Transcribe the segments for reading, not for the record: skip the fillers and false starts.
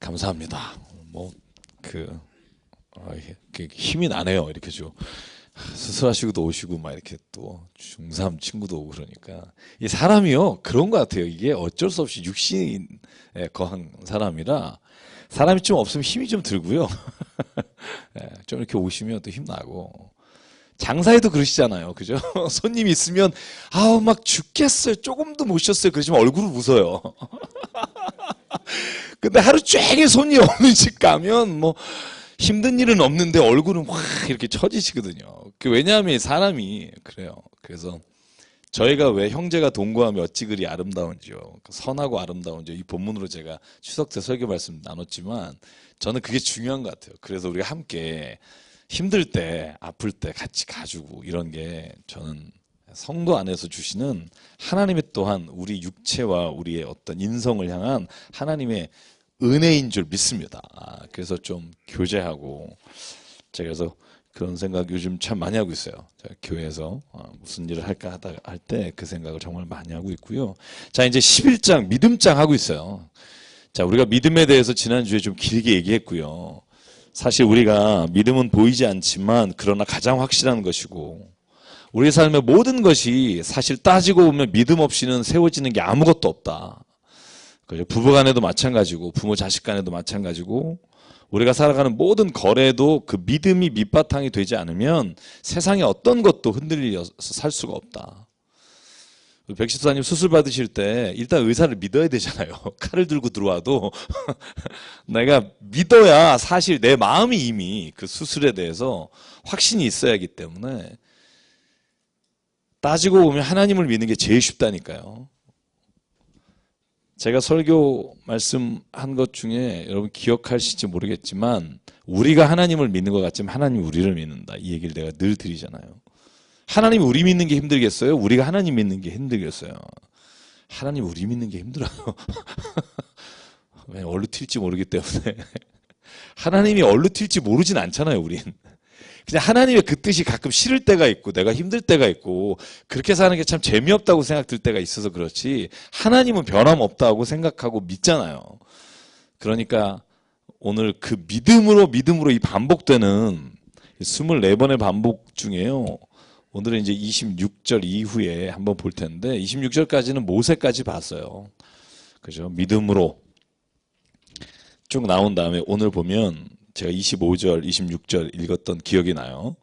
감사합니다. 힘이 나네요. 이렇게 수술하시고도 오시고 막 이렇게 또 중3 친구도 오고 그러니까 이 사람이요 그런 것 같아요. 이게 어쩔 수 없이 육신에 거한 사람이라 사람이 좀 없으면 힘이 좀 들고요. 좀 이렇게 오시면 또 힘나고 장사에도 그러시잖아요. 그죠? 손님 있으면 아우 막 죽겠어요. 조금도 못 쉬었어요. 그러시면 얼굴을 웃어요. 근데 하루 종일 손님 없는 집 가면 뭐 힘든 일은 없는데 얼굴은 확 이렇게 처지시거든요. 왜냐하면 사람이 그래요. 그래서 저희가 왜 형제가 동거하면 어찌 그리 아름다운지요. 선하고 아름다운지요. 이 본문으로 제가 추석 때 설교 말씀 나눴지만 저는 그게 중요한 것 같아요. 그래서 우리가 함께 힘들 때, 아플 때 같이 가주고 이런 게 저는 성도 안에서 주시는 하나님의 또한 우리 육체와 우리의 어떤 인성을 향한 하나님의 은혜인 줄 믿습니다. 그래서 좀 교제하고 제가 그래서 그런 생각 요즘 참 많이 하고 있어요. 제가 교회에서 무슨 일을 할까 하다 할 때 그 생각을 정말 많이 하고 있고요. 자, 이제 11장 믿음장 하고 있어요. 자, 우리가 믿음에 대해서 지난주에 좀 길게 얘기했고요. 사실 우리가 믿음은 보이지 않지만 그러나 가장 확실한 것이고 우리 삶의 모든 것이 사실 따지고 보면 믿음 없이는 세워지는 게 아무것도 없다. 부부 간에도 마찬가지고 부모 자식 간에도 마찬가지고 우리가 살아가는 모든 거래도 그 믿음이 밑바탕이 되지 않으면 세상의 어떤 것도 흔들려서 살 수가 없다. 백십사님 수술 받으실 때 일단 의사를 믿어야 되잖아요. 칼을 들고 들어와도 내가 믿어야 사실 내 마음이 이미 그 수술에 대해서 확신이 있어야 하기 때문에 따지고 보면 하나님을 믿는 게 제일 쉽다니까요. 제가 설교 말씀한 것 중에 여러분 기억하실지 모르겠지만 우리가 하나님을 믿는 것 같지만 하나님이 우리를 믿는다. 이 얘기를 내가 늘 드리잖아요. 하나님이 우리 믿는 게 힘들겠어요? 우리가 하나님 믿는 게 힘들겠어요? 하나님 우리 믿는 게 힘들어요. 왜 얼루 튈지 모르기 때문에. 하나님이 얼루 튈지 모르진 않잖아요, 우린. 그냥 하나님의 그 뜻이 가끔 싫을 때가 있고 내가 힘들 때가 있고 그렇게 사는 게 참 재미없다고 생각될 때가 있어서 그렇지 하나님은 변함없다고 생각하고 믿잖아요. 그러니까 오늘 그 믿음으로 이 반복되는 24번의 반복 중에요. 오늘은 이제 26절 이후에 한번 볼 텐데 26절까지는 모세까지 봤어요. 그죠? 믿음으로 쭉 나온 다음에 오늘 보면 제가 25절, 26절 읽었던 기억이 나요.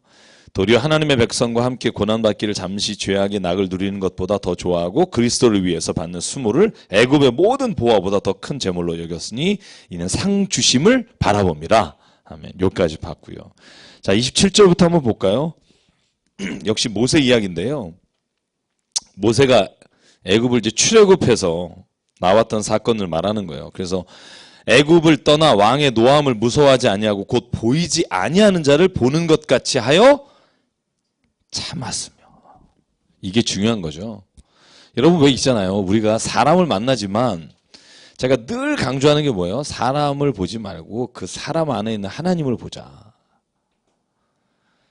도리어 하나님의 백성과 함께 고난받기를 잠시 죄악의 낙을 누리는 것보다 더 좋아하고 그리스도를 위해서 받는 수모를 애굽의 모든 보화보다 더 큰 재물로 여겼으니 이는 상 주심을 바라봅니다. 아멘. 여기까지 봤고요. 자, 27절부터 한번 볼까요? 역시 모세 이야기인데요. 모세가 애굽을 이제 출애굽해서 나왔던 사건을 말하는 거예요. 그래서 애굽을 떠나 왕의 노함을 무서워하지 아니하고 곧 보이지 아니하는 자를 보는 것 같이 하여 참았으며. 이게 중요한 거죠. 여러분 왜 있잖아요. 우리가 사람을 만나지만 제가 늘 강조하는 게 뭐예요? 사람을 보지 말고 그 사람 안에 있는 하나님을 보자.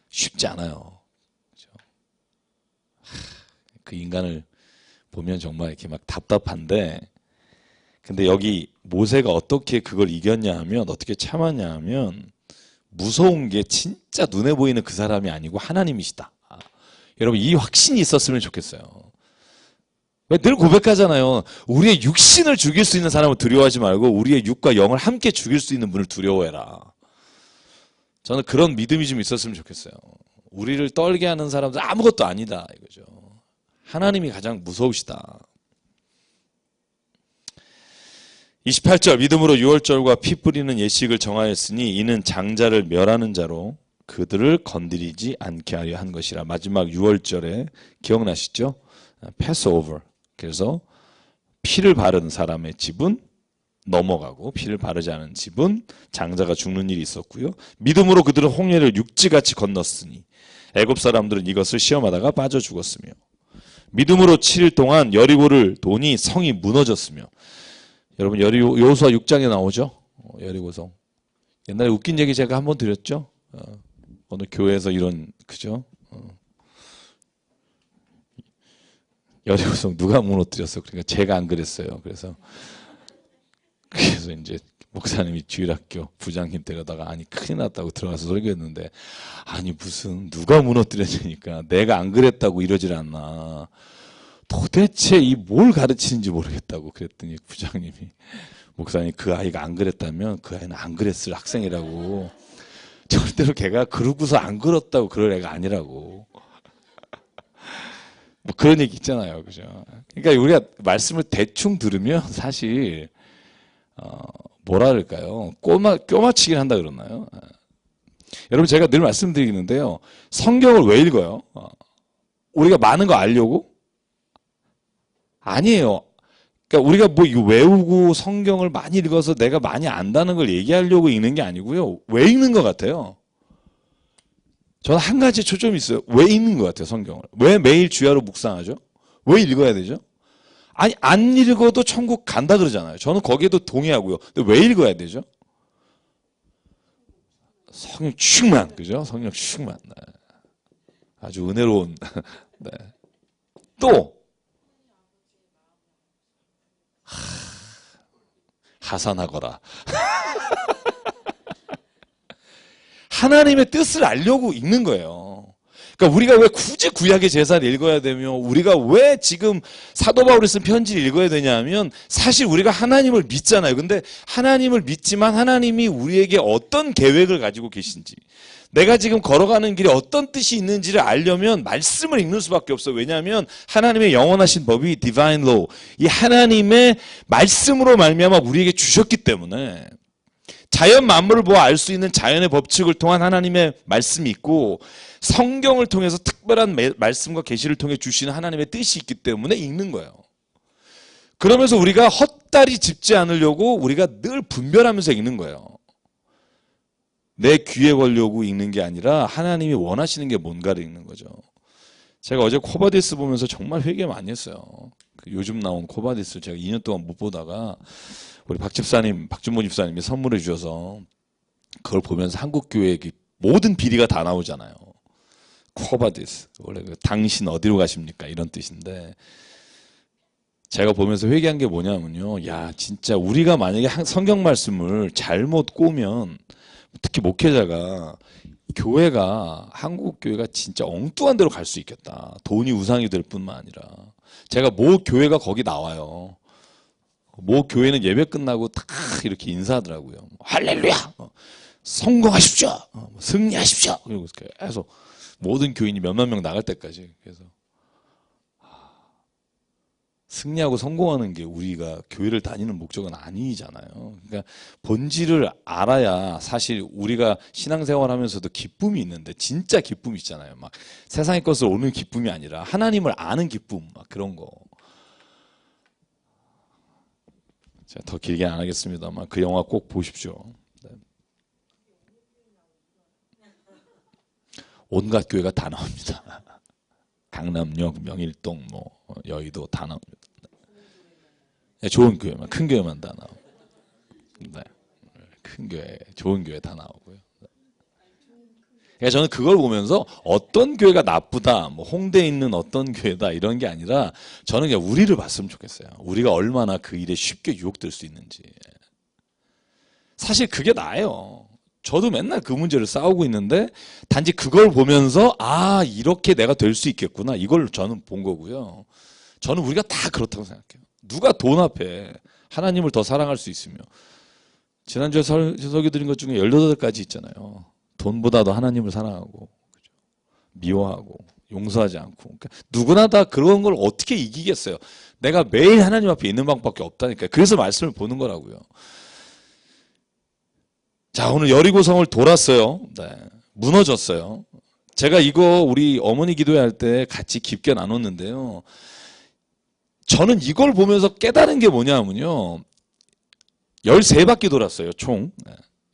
쉽지 않아요. 그렇죠? 그 인간을 보면 정말 이렇게 막 답답한데 근데 여기 모세가 어떻게 그걸 이겼냐 하면 어떻게 참았냐 하면 무서운 게 진짜 눈에 보이는 그 사람이 아니고 하나님이시다. 여러분 이 확신이 있었으면 좋겠어요. 왜 늘 고백하잖아요. 우리의 육신을 죽일 수 있는 사람을 두려워하지 말고 우리의 육과 영을 함께 죽일 수 있는 분을 두려워해라. 저는 그런 믿음이 좀 있었으면 좋겠어요. 우리를 떨게 하는 사람들 아무것도 아니다 이거죠. 하나님이 가장 무서우시다. 28절 믿음으로 유월절과 피 뿌리는 예식을 정하였으니 이는 장자를 멸하는 자로 그들을 건드리지 않게 하려 한 것이라. 마지막 유월절에 기억나시죠? 패스오버. 그래서 피를 바른 사람의 집은 넘어가고 피를 바르지 않은 집은 장자가 죽는 일이 있었고요. 믿음으로 그들은 홍해를 육지같이 건넜으니 애굽 사람들은 이것을 시험하다가 빠져 죽었으며 믿음으로 7일 동안 여리고를 도니 성이 무너졌으며. 여러분 여호수아 6장에 나오죠? 여리고성. 옛날에 웃긴 얘기 제가 한번 드렸죠? 어느 교회에서 이런 그죠? 여리고성 누가 무너뜨렸어? 그러니까 제가 안 그랬어요. 그래서 이제 목사님이 주일학교 부장님 데려다가 아니 큰일 났다고 들어가서 설교했는데 아니 무슨 누가 무너뜨려지니까 내가 안 그랬다고 이러질 않나. 도대체 이 뭘 가르치는지 모르겠다고 그랬더니 부장님이 목사님 그 아이가 안 그랬다면 그 아이는 안 그랬을 학생이라고. 절대로 걔가 그러고서 안 그렇다고 그럴 애가 아니라고. 뭐 그런 얘기 있잖아요. 그죠? 그러니까 우리가 말씀을 대충 들으면 사실 뭐라 그럴까요? 껴맞추긴 한다 그러나요? 여러분 제가 늘 말씀드리는데요. 성경을 왜 읽어요? 우리가 많은 거 알려고? 아니에요. 그러니까 우리가 뭐 이거 외우고 성경을 많이 읽어서 내가 많이 안다는 걸 얘기하려고 읽는 게 아니고요. 왜 읽는 것 같아요? 저는 한 가지 초점이 있어요. 왜 읽는 것 같아요, 성경을? 왜 매일 주야로 묵상하죠? 왜 읽어야 되죠? 아니, 안 읽어도 천국 간다 그러잖아요. 저는 거기에도 동의하고요. 근데 왜 읽어야 되죠? 성령 충만, 그죠? 성령 충만. 네. 아주 은혜로운. 네. 또 하산하거라. 하나님의 뜻을 알려고 읽는 거예요. 그러니까 우리가 왜 굳이 구약의 제사를 읽어야 되며 우리가 왜 지금 사도 바울이 쓴 편지를 읽어야 되냐면 사실 우리가 하나님을 믿잖아요. 근데 하나님을 믿지만 하나님이 우리에게 어떤 계획을 가지고 계신지 내가 지금 걸어가는 길에 어떤 뜻이 있는지를 알려면 말씀을 읽는 수밖에 없어요. 왜냐하면 하나님의 영원하신 법이 divine law, 이 하나님의 말씀으로 말미암아 우리에게 주셨기 때문에 자연 만물을 보아 알 수 있는 자연의 법칙을 통한 하나님의 말씀이 있고 성경을 통해서 특별한 말씀과 계시를 통해 주시는 하나님의 뜻이 있기 때문에 읽는 거예요. 그러면서 우리가 헛다리 짚지 않으려고 우리가 늘 분별하면서 읽는 거예요. 내 귀에 걸려고 읽는 게 아니라 하나님이 원하시는 게 뭔가를 읽는 거죠. 제가 어제 코바디스 보면서 정말 회개 많이 했어요. 요즘 나온 코바디스 제가 2년 동안 못 보다가 우리 박 집사님, 박준모 집사님이 선물해 주셔서 그걸 보면서 한국교회의 모든 비리가 다 나오잖아요. 코바디스, 원래 당신 어디로 가십니까? 이런 뜻인데 제가 보면서 회개한 게 뭐냐면요. 야, 진짜 우리가 만약에 성경 말씀을 잘못 꼬면 특히 목회자가 교회가 한국 교회가 진짜 엉뚱한 데로 갈 수 있겠다. 돈이 우상이 될 뿐만 아니라 제가 모 교회가 거기 나와요. 모 교회는 예배 끝나고 다 이렇게 인사하더라고요. 할렐루야, 성공하십시오, 승리하십시오. 그리고 계속 모든 교인이 몇만 명 나갈 때까지. 그래서 승리하고 성공하는 게 우리가 교회를 다니는 목적은 아니잖아요. 그러니까 본질을 알아야 사실 우리가 신앙생활 하면서도 기쁨이 있는데 진짜 기쁨이 있잖아요. 막 세상의 것을 오는 기쁨이 아니라 하나님을 아는 기쁨, 막 그런 거. 제가 더 길게 안 하겠습니다만 그 영화 꼭 보십시오. 네. 온갖 교회가 다 나옵니다. 강남역, 명일동, 뭐 여의도 다 나옵니다. 네, 좋은 교회만, 큰 교회만 다 나오고, 네, 큰 교회, 좋은 교회 다 나오고요. 네. 그러니까 저는 그걸 보면서 어떤 교회가 나쁘다, 뭐 홍대에 있는 어떤 교회다 이런 게 아니라 저는 그냥 우리를 봤으면 좋겠어요. 우리가 얼마나 그 일에 쉽게 유혹될 수 있는지. 사실 그게 나아요. 저도 맨날 그 문제를 싸우고 있는데 단지 그걸 보면서 아, 이렇게 내가 될 수 있겠구나, 이걸 저는 본 거고요. 저는 우리가 다 그렇다고 생각해요. 누가 돈 앞에 하나님을 더 사랑할 수 있으며, 지난주에 설교 드린 것 중에 18가지 있잖아요. 돈보다도 하나님을 사랑하고 미워하고 용서하지 않고. 그러니까 누구나 다 그런 걸 어떻게 이기겠어요. 내가 매일 하나님 앞에 있는 방법밖에 없다니까요. 그래서 말씀을 보는 거라고요. 자, 오늘 여리고성을 돌았어요. 네, 무너졌어요. 제가 이거 우리 어머니 기도회 할 때 같이 깊게 나눴는데요. 저는 이걸 보면서 깨달은 게 뭐냐면요. 13바퀴 돌았어요, 총.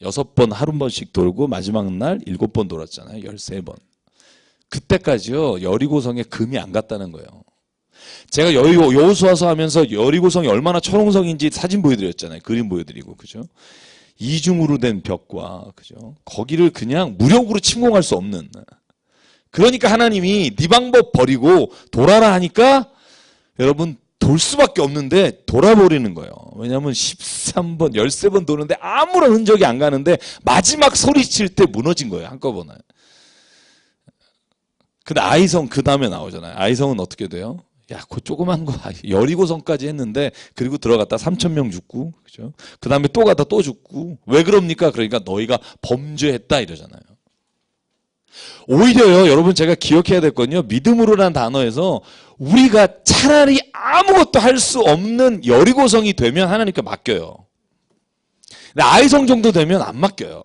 6번 하루 한 번씩 돌고 마지막 날 7번 돌았잖아요. 13번. 그때까지요, 여리고성에 금이 안 갔다는 거예요. 제가 여호수아서 하면서 여리고성이 얼마나 철옹성인지 사진 보여드렸잖아요. 그림 보여드리고, 그죠? 이중으로 된 벽과, 그죠? 거기를 그냥 무력으로 침공할 수 없는. 그러니까 하나님이 네 방법 버리고 돌아라 하니까 여러분 돌 수밖에 없는데 돌아버리는 거예요. 왜냐하면 13번, 13번 도는데 아무런 흔적이 안 가는데 마지막 소리칠 때 무너진 거예요. 한꺼번에. 근데 아이성 그 다음에 나오잖아요. 아이성은 어떻게 돼요? 야, 그 조그만 거 여리고성까지 했는데 그리고 들어갔다 3,000명 죽고, 그죠? 그 다음에 또 가다 또 죽고. 왜 그럽니까? 그러니까 너희가 범죄했다 이러잖아요. 오히려요, 여러분 제가 기억해야 될 건요, 믿음으로라는 단어에서 우리가 차라리 아무것도 할 수 없는 여리고성이 되면 하나님께 맡겨요. 근데 아이성 정도 되면 안 맡겨요.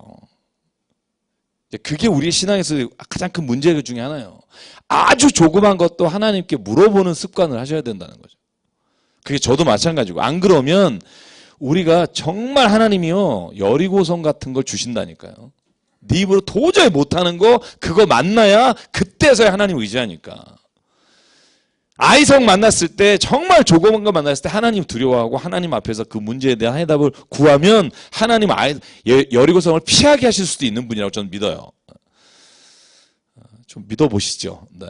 그게 우리의 신앙에서 가장 큰 문제 중에 하나예요. 아주 조그만 것도 하나님께 물어보는 습관을 하셔야 된다는 거죠. 그게 저도 마찬가지고, 안 그러면 우리가 정말 하나님이요, 여리고성 같은 걸 주신다니까요. 네 입으로 도저히 못하는 거 그거 만나야 그때서야 하나님 의지하니까. 아이성 만났을 때, 정말 조그만 거 만났을 때 하나님 두려워하고 하나님 앞에서 그 문제에 대한 해답을 구하면 하나님 여리고성을 피하게 하실 수도 있는 분이라고 저는 믿어요. 좀 믿어보시죠. 네.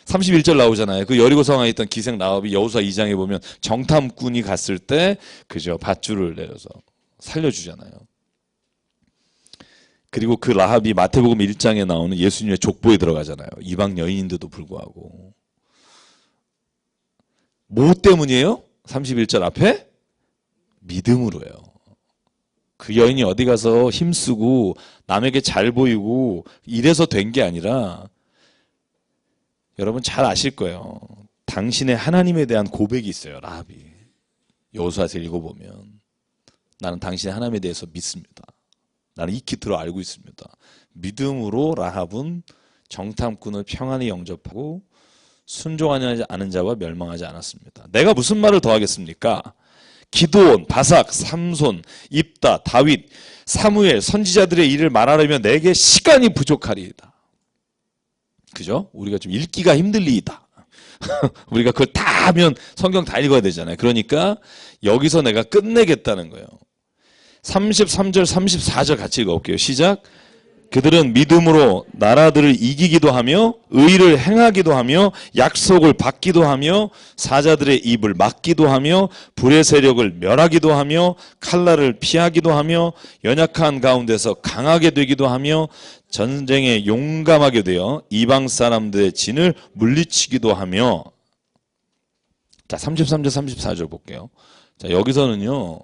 31절 나오잖아요. 그 여리고성에 있던 기생 라합이 여호수아 2장에 보면 정탐꾼이 갔을 때, 그죠, 밧줄을 내려서 살려주잖아요. 그리고 그 라합이 마태복음 1장에 나오는 예수님의 족보에 들어가잖아요. 이방 여인인데도 불구하고. 뭐 때문이에요? 31절 앞에? 믿음으로요. 그 여인이 어디 가서 힘쓰고 남에게 잘 보이고 이래서 된 게 아니라, 여러분 잘 아실 거예요. 당신의 하나님에 대한 고백이 있어요. 라합이. 여호수아서 읽어보면 나는 당신의 하나님에 대해서 믿습니다. 나는 익히 들어 알고 있습니다. 믿음으로 라합은 정탐꾼을 평안히 영접하고 순종하지 않은 자와 멸망하지 않았습니다. 내가 무슨 말을 더 하겠습니까? 기드온, 바삭, 삼손, 입다, 다윗, 사무엘, 선지자들의 일을 말하려면 내게 시간이 부족하리이다. 그죠? 우리가 좀 읽기가 힘들리이다. 우리가 그걸 다 하면 성경 다 읽어야 되잖아요. 그러니까 여기서 내가 끝내겠다는 거예요. 33절, 34절 같이 읽어볼게요. 시작. 그들은 믿음으로 나라들을 이기기도 하며 의를 행하기도 하며 약속을 받기도 하며 사자들의 입을 막기도 하며 불의 세력을 멸하기도 하며 칼날을 피하기도 하며 연약한 가운데서 강하게 되기도 하며 전쟁에 용감하게 되어 이방 사람들의 진을 물리치기도 하며. 자, 33절 34절 볼게요. 자, 여기서는요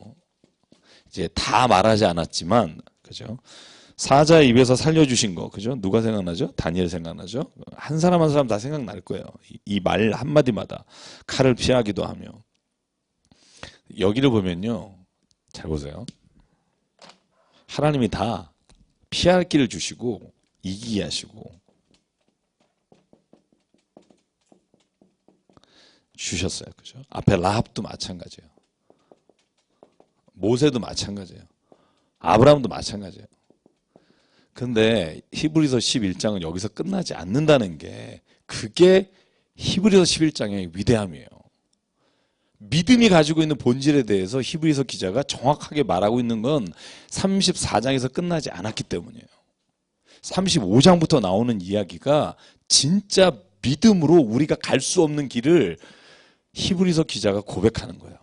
이제 다 말하지 않았지만, 그죠? 사자의 입에서 살려주신 거, 그죠? 누가 생각나죠? 다니엘 생각나죠? 한 사람 한 사람 다 생각날 거예요. 이 말 한마디마다. 칼을 피하기도 하며. 여기를 보면요, 잘 보세요. 하나님이 다 피할 길을 주시고 이기게 하시고 주셨어요. 그죠? 앞에 라합도 마찬가지예요. 모세도 마찬가지예요. 아브라함도 마찬가지예요. 근데 히브리서 11장은 여기서 끝나지 않는다는 게, 그게 히브리서 11장의 위대함이에요. 믿음이 가지고 있는 본질에 대해서 히브리서 기자가 정확하게 말하고 있는 건 34장에서 끝나지 않았기 때문이에요. 35장부터 나오는 이야기가 진짜 믿음으로 우리가 갈 수 없는 길을 히브리서 기자가 고백하는 거예요.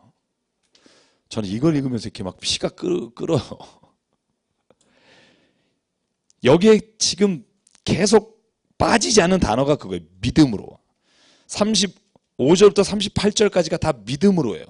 저는 이걸 읽으면서 이렇게 막 피가 끓어요. 여기에 지금 계속 빠지지 않는 단어가 그거예요. 믿음으로. 35절부터 38절까지가 다 믿음으로예요.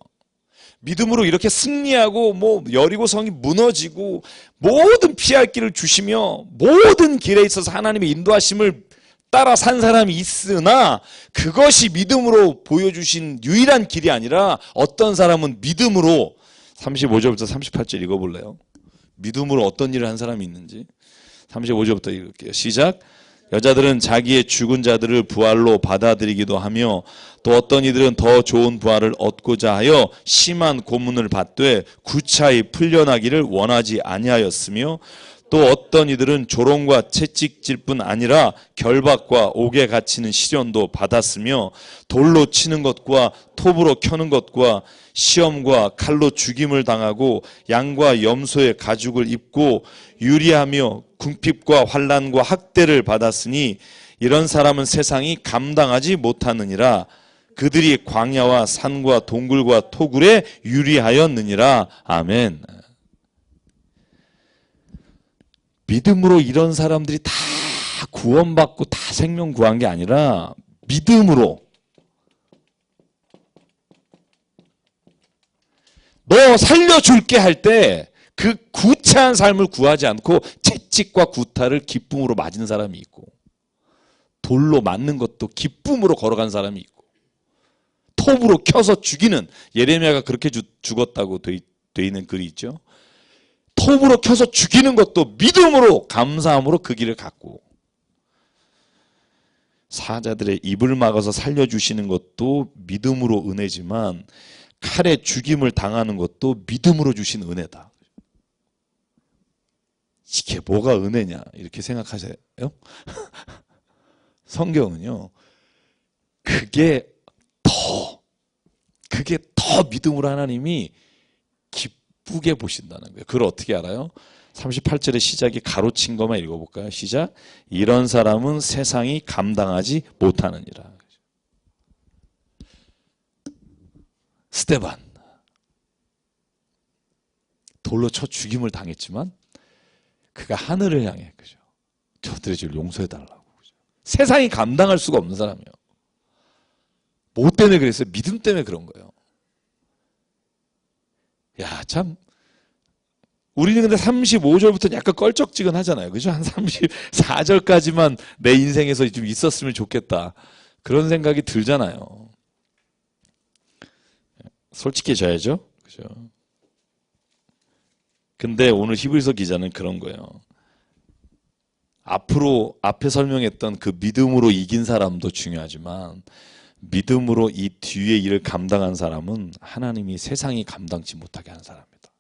믿음으로 이렇게 승리하고 뭐 여리고성이 무너지고 모든 피할 길을 주시며 모든 길에 있어서 하나님의 인도하심을 따라 산 사람이 있으나, 그것이 믿음으로 보여주신 유일한 길이 아니라 어떤 사람은 믿음으로, 35절부터 38절 읽어볼래요? 믿음으로 어떤 일을 한 사람이 있는지. 35절부터 읽을게요. 시작. 여자들은 자기의 죽은 자들을 부활로 받아들이기도 하며 또 어떤 이들은 더 좋은 부활을 얻고자 하여 심한 고문을 받되 구차히 풀려나기를 원하지 아니하였으며 또 어떤 이들은 조롱과 채찍질 뿐 아니라 결박과 옥에 갇히는 시련도 받았으며 돌로 치는 것과 톱으로 켜는 것과 시험과 칼로 죽임을 당하고 양과 염소의 가죽을 입고 유리하며 궁핍과 환난과 학대를 받았으니 이런 사람은 세상이 감당하지 못하느니라. 그들이 광야와 산과 동굴과 토굴에 유리하였느니라. 아멘. 믿음으로 이런 사람들이 다 구원받고 다 생명 구한 게 아니라 믿음으로 너 살려줄게 할 때 그 구차한 삶을 구하지 않고 채찍과 구타를 기쁨으로 맞은 사람이 있고, 돌로 맞는 것도 기쁨으로 걸어간 사람이 있고, 톱으로 켜서 죽이는, 예레미야가 그렇게 죽었다고 돼 있는 글이 있죠. 톱으로 켜서 죽이는 것도 믿음으로 감사함으로 그 길을 갔고, 사자들의 입을 막아서 살려주시는 것도 믿음으로 은혜지만 칼에 죽임을 당하는 것도 믿음으로 주신 은혜다. 이게 뭐가 은혜냐 이렇게 생각하세요? 성경은요, 그게 더 믿음으로 하나님이 기쁘게 보신다는 거예요. 그걸 어떻게 알아요? 38절의 시작이 가로친 것만 읽어볼까요? 시작. 이런 사람은 세상이 감당하지 못하느니라. 스데반, 돌로 쳐 죽임을 당했지만 그가 하늘을 향해, 그죠? 저들의 죄를 용서해달라고. 그죠? 세상이 감당할 수가 없는 사람이에요. 뭐 때문에 그랬어요? 믿음 때문에 그런 거예요. 야, 참. 우리는 근데 35절부터 약간 껄쩍지근하잖아요. 그죠? 한 34절까지만 내 인생에서 좀 있었으면 좋겠다. 그런 생각이 들잖아요. 솔직해져야죠. 그죠? 근데 오늘 히브리서 기자는 그런 거예요. 앞에 설명했던 그 믿음으로 이긴 사람도 중요하지만 믿음으로 이 뒤에 일을 감당한 사람은 하나님이 세상이 감당치 못하게 한 사람입니다.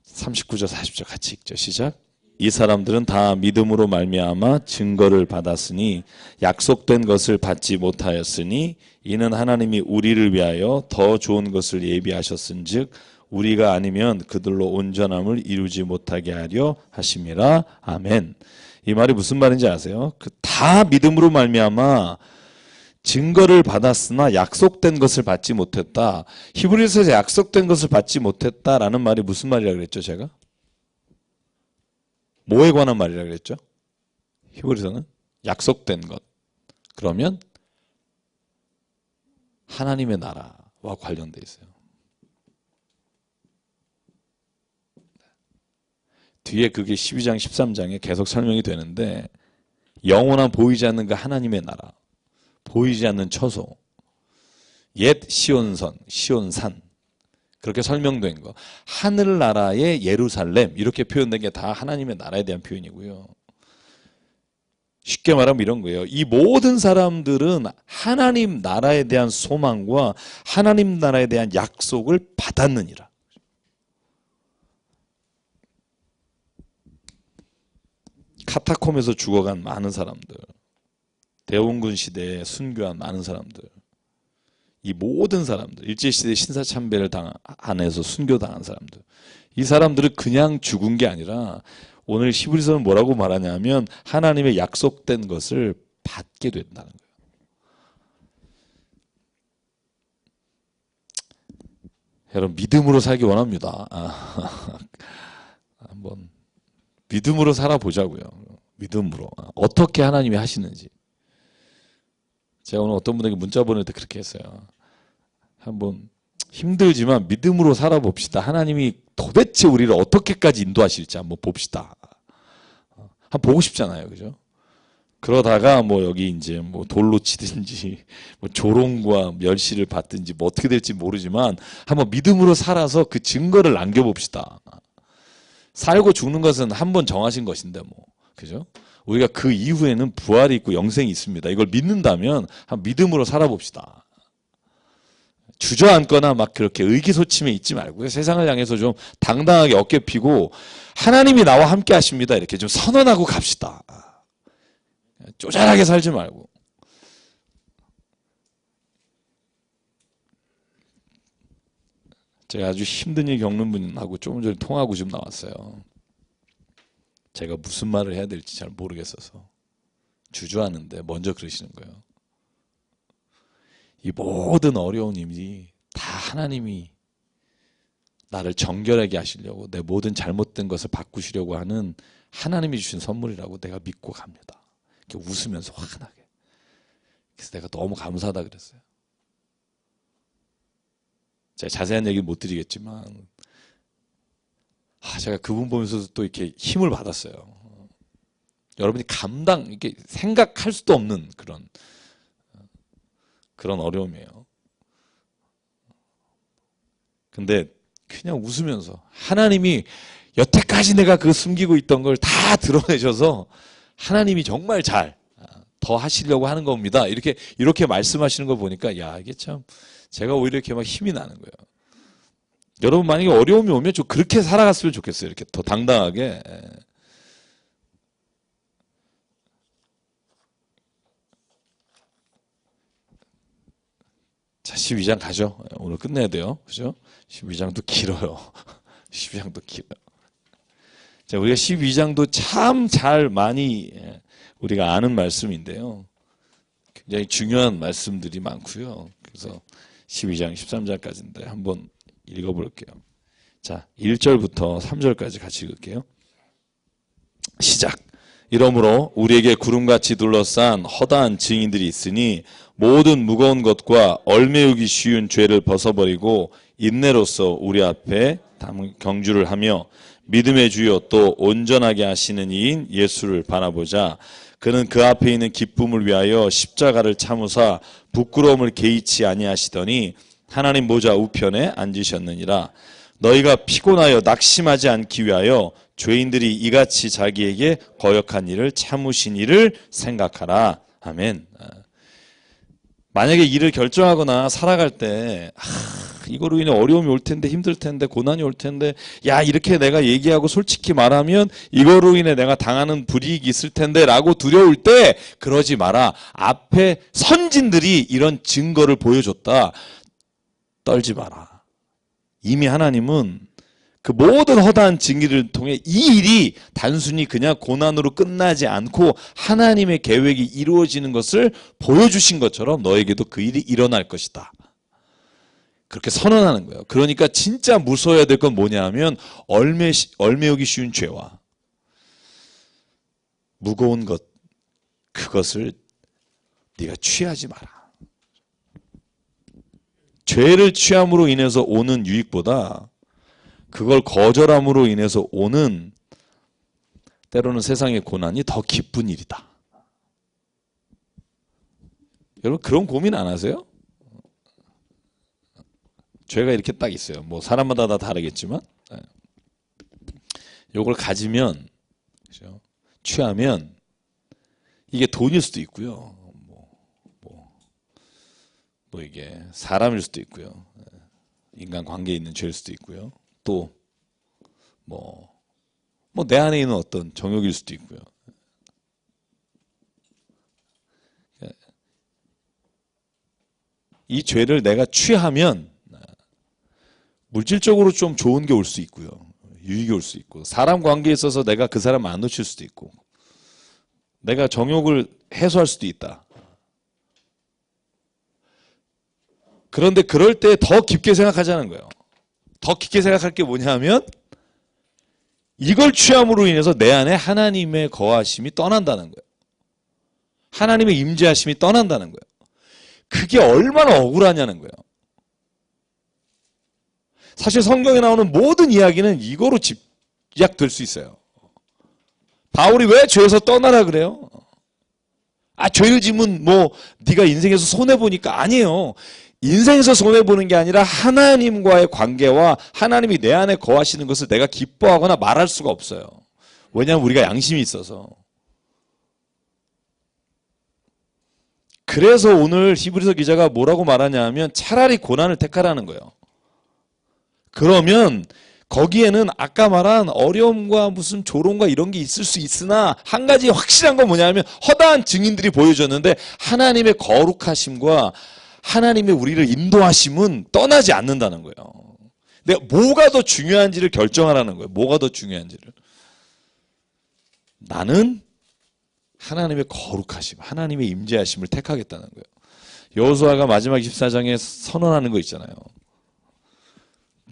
39절 40절 같이 읽죠. 시작. 이 사람들은 다 믿음으로 말미암아 증거를 받았으니 약속된 것을 받지 못하였으니 이는 하나님이 우리를 위하여 더 좋은 것을 예비하셨은즉 우리가 아니면 그들로 온전함을 이루지 못하게 하려 하심이라. 아멘. 이 말이 무슨 말인지 아세요? 다 믿음으로 말미암아 증거를 받았으나 약속된 것을 받지 못했다. 히브리서에서 약속된 것을 받지 못했다라는 말이 무슨 말이라고 그랬죠, 제가? 뭐에 관한 말이라고 그랬죠? 히브리서는 약속된 것. 그러면 하나님의 나라와 관련돼 있어요. 뒤에 그게 12장 13장에 계속 설명이 되는데 영원한 보이지 않는 그 하나님의 나라, 보이지 않는 처소, 옛 시온선, 시온산, 그렇게 설명된 거, 하늘나라의 예루살렘 이렇게 표현된 게 다 하나님의 나라에 대한 표현이고요. 쉽게 말하면 이런 거예요. 이 모든 사람들은 하나님 나라에 대한 소망과 하나님 나라에 대한 약속을 받았느니라. 카타콤에서 죽어간 많은 사람들, 대원군 시대에 순교한 많은 사람들, 이 모든 사람들, 일제시대 신사참배를 안에서 순교당한 사람들, 이 사람들은 그냥 죽은 게 아니라 오늘 히브리서는 뭐라고 말하냐면 하나님의 약속된 것을 받게 된다는 거예요. 여러분 믿음으로 살기 원합니다. 한번 믿음으로 살아보자고요. 믿음으로. 어떻게 하나님이 하시는지. 제가 오늘 어떤 분에게 문자 보낼 때 그렇게 했어요. 한번 힘들지만 믿음으로 살아봅시다. 하나님이 도대체 우리를 어떻게까지 인도하실지 한번 봅시다. 한번 보고 싶잖아요. 그죠? 그러다가 뭐 여기 이제 뭐 돌로 치든지 뭐 조롱과 멸시를 받든지 뭐 어떻게 될지 모르지만 한번 믿음으로 살아서 그 증거를 남겨봅시다. 살고 죽는 것은 한 번 정하신 것인데 뭐. 그죠? 우리가 그 이후에는 부활이 있고 영생이 있습니다. 이걸 믿는다면 한 믿음으로 살아봅시다. 주저앉거나 막 그렇게 의기소침해 있지 말고요. 세상을 향해서 좀 당당하게 어깨 펴고 하나님이 나와 함께 하십니다. 이렇게 좀 선언하고 갑시다. 쪼잔하게 살지 말고. 제가 아주 힘든 일 겪는 분하고 조금 전에 통화하고 지금 나왔어요. 제가 무슨 말을 해야 될지 잘 모르겠어서. 주저하는데 먼저 그러시는 거예요. 이 모든 어려운 일이 다 하나님이 나를 정결하게 하시려고, 내 모든 잘못된 것을 바꾸시려고 하는 하나님이 주신 선물이라고 내가 믿고 갑니다. 이렇게 웃으면서 환하게. 그래서 내가 너무 감사하다 그랬어요. 제가 자세한 얘기는 못 드리겠지만 제가 그분 보면서도 또 이렇게 힘을 받았어요. 여러분이 이렇게 생각할 수도 없는 그런 어려움이에요. 근데 그냥 웃으면서 하나님이 여태까지 내가 숨기고 있던 걸 다 드러내셔서 하나님이 정말 더 하시려고 하는 겁니다. 이렇게 말씀하시는 걸 보니까 야, 이게 참 제가 오히려 이렇게 막 힘이 나는 거예요. 여러분 만약에 어려움이 오면 좀 그렇게 살아갔으면 좋겠어요. 이렇게 더 당당하게. 자, 12장 가죠. 오늘 끝내야 돼요. 그죠? 12장도 길어요. 12장도 길어요. 자, 우리가 12장도 참 많이 우리가 아는 말씀인데요. 굉장히 중요한 말씀들이 많고요. 그래서 12장, 13장까지인데 한번 읽어볼게요. 자, 1절부터 3절까지 같이 읽을게요. 시작. 이러므로 우리에게 구름같이 둘러싼 허다한 증인들이 있으니 모든 무거운 것과 얼매우기 쉬운 죄를 벗어버리고 인내로써 우리 앞에 경주를 하며 믿음의 주요 또 온전하게 하시는 이인 예수를 바라보자. 그는 그 앞에 있는 기쁨을 위하여 십자가를 참으사 부끄러움을 개의치 아니하시더니 하나님 보좌 우편에 앉으셨느니라. 너희가 피곤하여 낙심하지 않기 위하여 죄인들이 이같이 자기에게 거역한 일을 참으신 일을 생각하라. 아멘. 만약에 일을 결정하거나 살아갈 때 이거로 인해 어려움이 올 텐데, 힘들 텐데, 고난이 올 텐데, 야, 이렇게 내가 얘기하고 솔직히 말하면 이거로 인해 내가 당하는 불이익이 있을 텐데 라고 두려울 때 그러지 마라. 앞에 선진들이 이런 증거를 보여줬다. 떨지 마라. 이미 하나님은 그 모든 허다한 증기를 통해 이 일이 단순히 그냥 고난으로 끝나지 않고 하나님의 계획이 이루어지는 것을 보여주신 것처럼 너에게도 그 일이 일어날 것이다. 그렇게 선언하는 거예요. 그러니까 진짜 무서워야 될 건 뭐냐 하면 얼매우기 쉬운 죄와 무거운 것, 그것을 네가 취하지 마라. 죄를 취함으로 인해서 오는 유익보다 그걸 거절함으로 인해서 오는 때로는 세상의 고난이 더 기쁜 일이다. 여러분 그런 고민 안 하세요? 죄가 이렇게 딱 있어요. 뭐 사람마다 다 다르겠지만 요걸 가지면, 그렇죠? 취하면 이게 돈일 수도 있고요. 뭐 이게 사람일 수도 있고요. 인간관계에 있는 죄일 수도 있고요. 또 내 안에 있는 어떤 정욕일 수도 있고요. 이 죄를 내가 취하면 물질적으로 좀 좋은 게 올 수 있고요. 유익이 올 수 있고, 사람 관계에 있어서 내가 그 사람 안 놓칠 수도 있고, 내가 정욕을 해소할 수도 있다. 그런데 그럴 때 더 깊게 생각하자는 거예요. 더 깊게 생각할 게 뭐냐 하면 이걸 취함으로 인해서 내 안에 하나님의 거하심이 떠난다는 거예요. 하나님의 임재하심이 떠난다는 거예요. 그게 얼마나 억울하냐는 거예요. 사실 성경에 나오는 모든 이야기는 이거로 집약될 수 있어요. 바울이 왜 죄에서 떠나라 그래요? 죄를 지면 네가 인생에서 손해보니까. 아니에요. 인생에서 손해보는 게 아니라 하나님과의 관계와 하나님이 내 안에 거하시는 것을 내가 기뻐하거나 말할 수가 없어요. 왜냐하면 우리가 양심이 있어서. 그래서 오늘 히브리서 기자가 뭐라고 말하냐 하면 차라리 고난을 택하라는 거예요. 그러면 거기에는 아까 말한 어려움과 무슨 조롱과 이런 게 있을 수 있으나 한 가지 확실한 건 뭐냐 하면 허다한 증인들이 보여줬는데 하나님의 거룩하심과 하나님의 우리를 인도하심은 떠나지 않는다는 거예요. 내가 뭐가 더 중요한지를 결정하라는 거예요. 뭐가 더 중요한지를. 나는 하나님의 거룩하심, 하나님의 임재하심을 택하겠다는 거예요. 여호수아가 마지막 24장에 선언하는 거 있잖아요.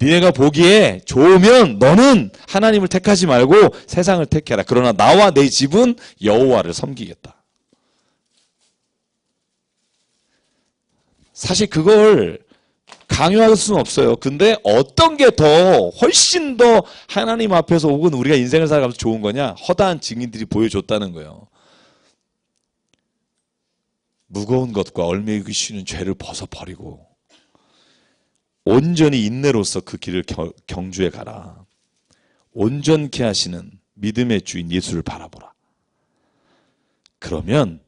니네가 보기에 좋으면 너는 하나님을 택하지 말고 세상을 택해라. 그러나 나와 내 집은 여호와를 섬기겠다. 사실 그걸 강요할 수는 없어요. 근데 어떤 게 더 훨씬 더 하나님 앞에서 혹은 우리가 인생을 살아가면서 좋은 거냐? 허다한 증인들이 보여줬다는 거예요. 무거운 것과 얽매이기 쉬운 죄를 벗어버리고 온전히 인내로서 그 길을 경주해 가라. 온전케 하시는 믿음의 주인 예수를 바라보라. 그러면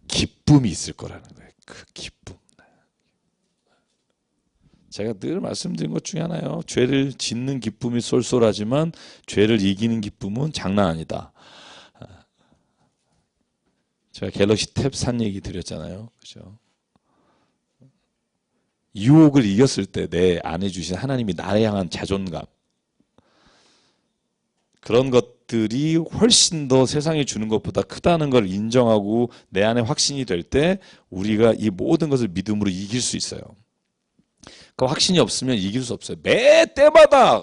기쁨이 있을 거라는 거예요. 그 기쁨. 제가 늘 말씀드린 것 중에 하나요. 죄를 짓는 기쁨이 쏠쏠하지만 죄를 이기는 기쁨은 장난 아니다. 제가 갤럭시 탭 산 얘기 드렸잖아요. 그죠? 유혹을 이겼을 때 내 안에 주신 하나님이 나를 향한 자존감, 그런 것들이 훨씬 더 세상이 주는 것보다 크다는 걸 인정하고 내 안에 확신이 될 때 우리가 이 모든 것을 믿음으로 이길 수 있어요. 그 확신이 없으면 이길 수 없어요. 매 때마다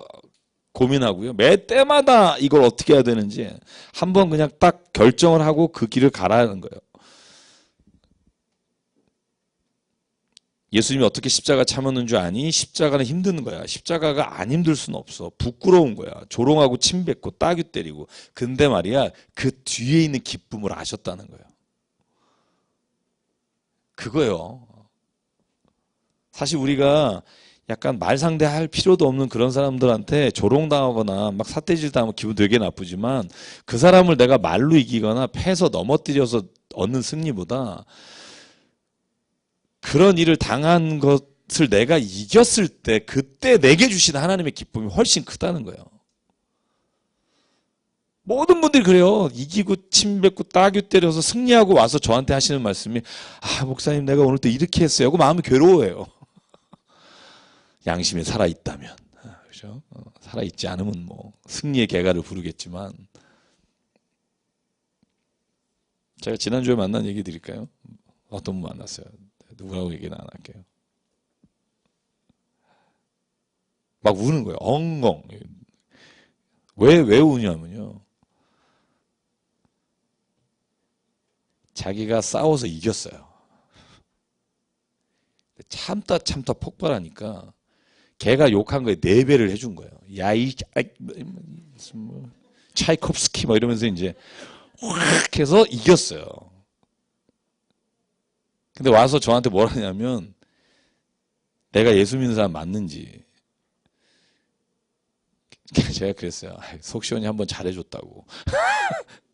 고민하고요. 매 때마다 이걸 어떻게 해야 되는지 한번 그냥 딱 결정을 하고 그 길을 가라는 거예요. 예수님이 어떻게 십자가 참았는 줄 아니? 십자가는 힘든 거야. 십자가가 안 힘들 수는 없어. 부끄러운 거야. 조롱하고 침뱉고 따귀 때리고. 근데 말이야, 그 뒤에 있는 기쁨을 아셨다는 거예요. 그거예요. 사실 우리가 약간 말상대할 필요도 없는 그런 사람들한테 조롱당하거나 막 삿대질 당하면 기분 되게 나쁘지만 그 사람을 내가 말로 이기거나 패서 넘어뜨려서 얻는 승리보다 그런 일을 당한 것을 내가 이겼을 때 그때 내게 주신 하나님의 기쁨이 훨씬 크다는 거예요. 모든 분들이 그래요. 이기고 침뱉고 따귀 때려서 승리하고 와서 저한테 하시는 말씀이 아 목사님 내가 오늘 또 이렇게 했어요 하고 마음이 괴로워해요. 양심이 살아있다면. 그렇죠? 살아있지 않으면 뭐 승리의 개가를 부르겠지만 제가 지난주에 만난 얘기 드릴까요? 어떤 분 만났어요? 누구라고 얘기는 안 할게요. 막 우는 거예요. 엉엉. 왜 우냐면요. 자기가 싸워서 이겼어요. 참다 폭발하니까 걔가 욕한 거에 4배를 해준 거예요. 야이 뭐, 차이콥스키 막 이러면서 이제 확 해서 이겼어요. 근데 와서 저한테 뭐라 하냐면 내가 예수 믿는 사람 맞는지 제가 그랬어요. 속 시원히 한번 잘해줬다고.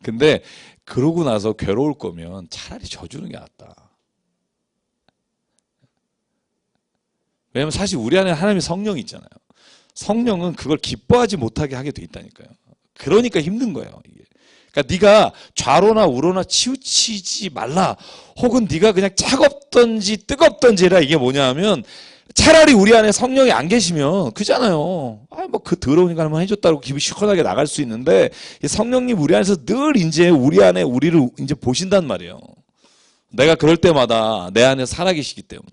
근데 그러고 나서 괴로울 거면 차라리 져주는 게 낫다. 왜냐면 사실 우리 안에 하나님의 성령이 있잖아요. 성령은 그걸 기뻐하지 못하게 하게 돼 있다니까요. 그러니까 힘든 거예요. 이게. 그러니까 네가 좌로나 우로나 치우치지 말라. 혹은 네가 그냥 차갑던지 뜨겁던지 해라. 이게 뭐냐 하면 차라리 우리 안에 성령이 안 계시면 그잖아요. 아, 뭐 그 더러우니까 한번 해줬다고 기분 시원하게 나갈 수 있는데 성령님 우리 안에서 늘 이제 우리 안에 우리를 이제 보신단 말이에요. 내가 그럴 때마다 내 안에 살아계시기 때문에.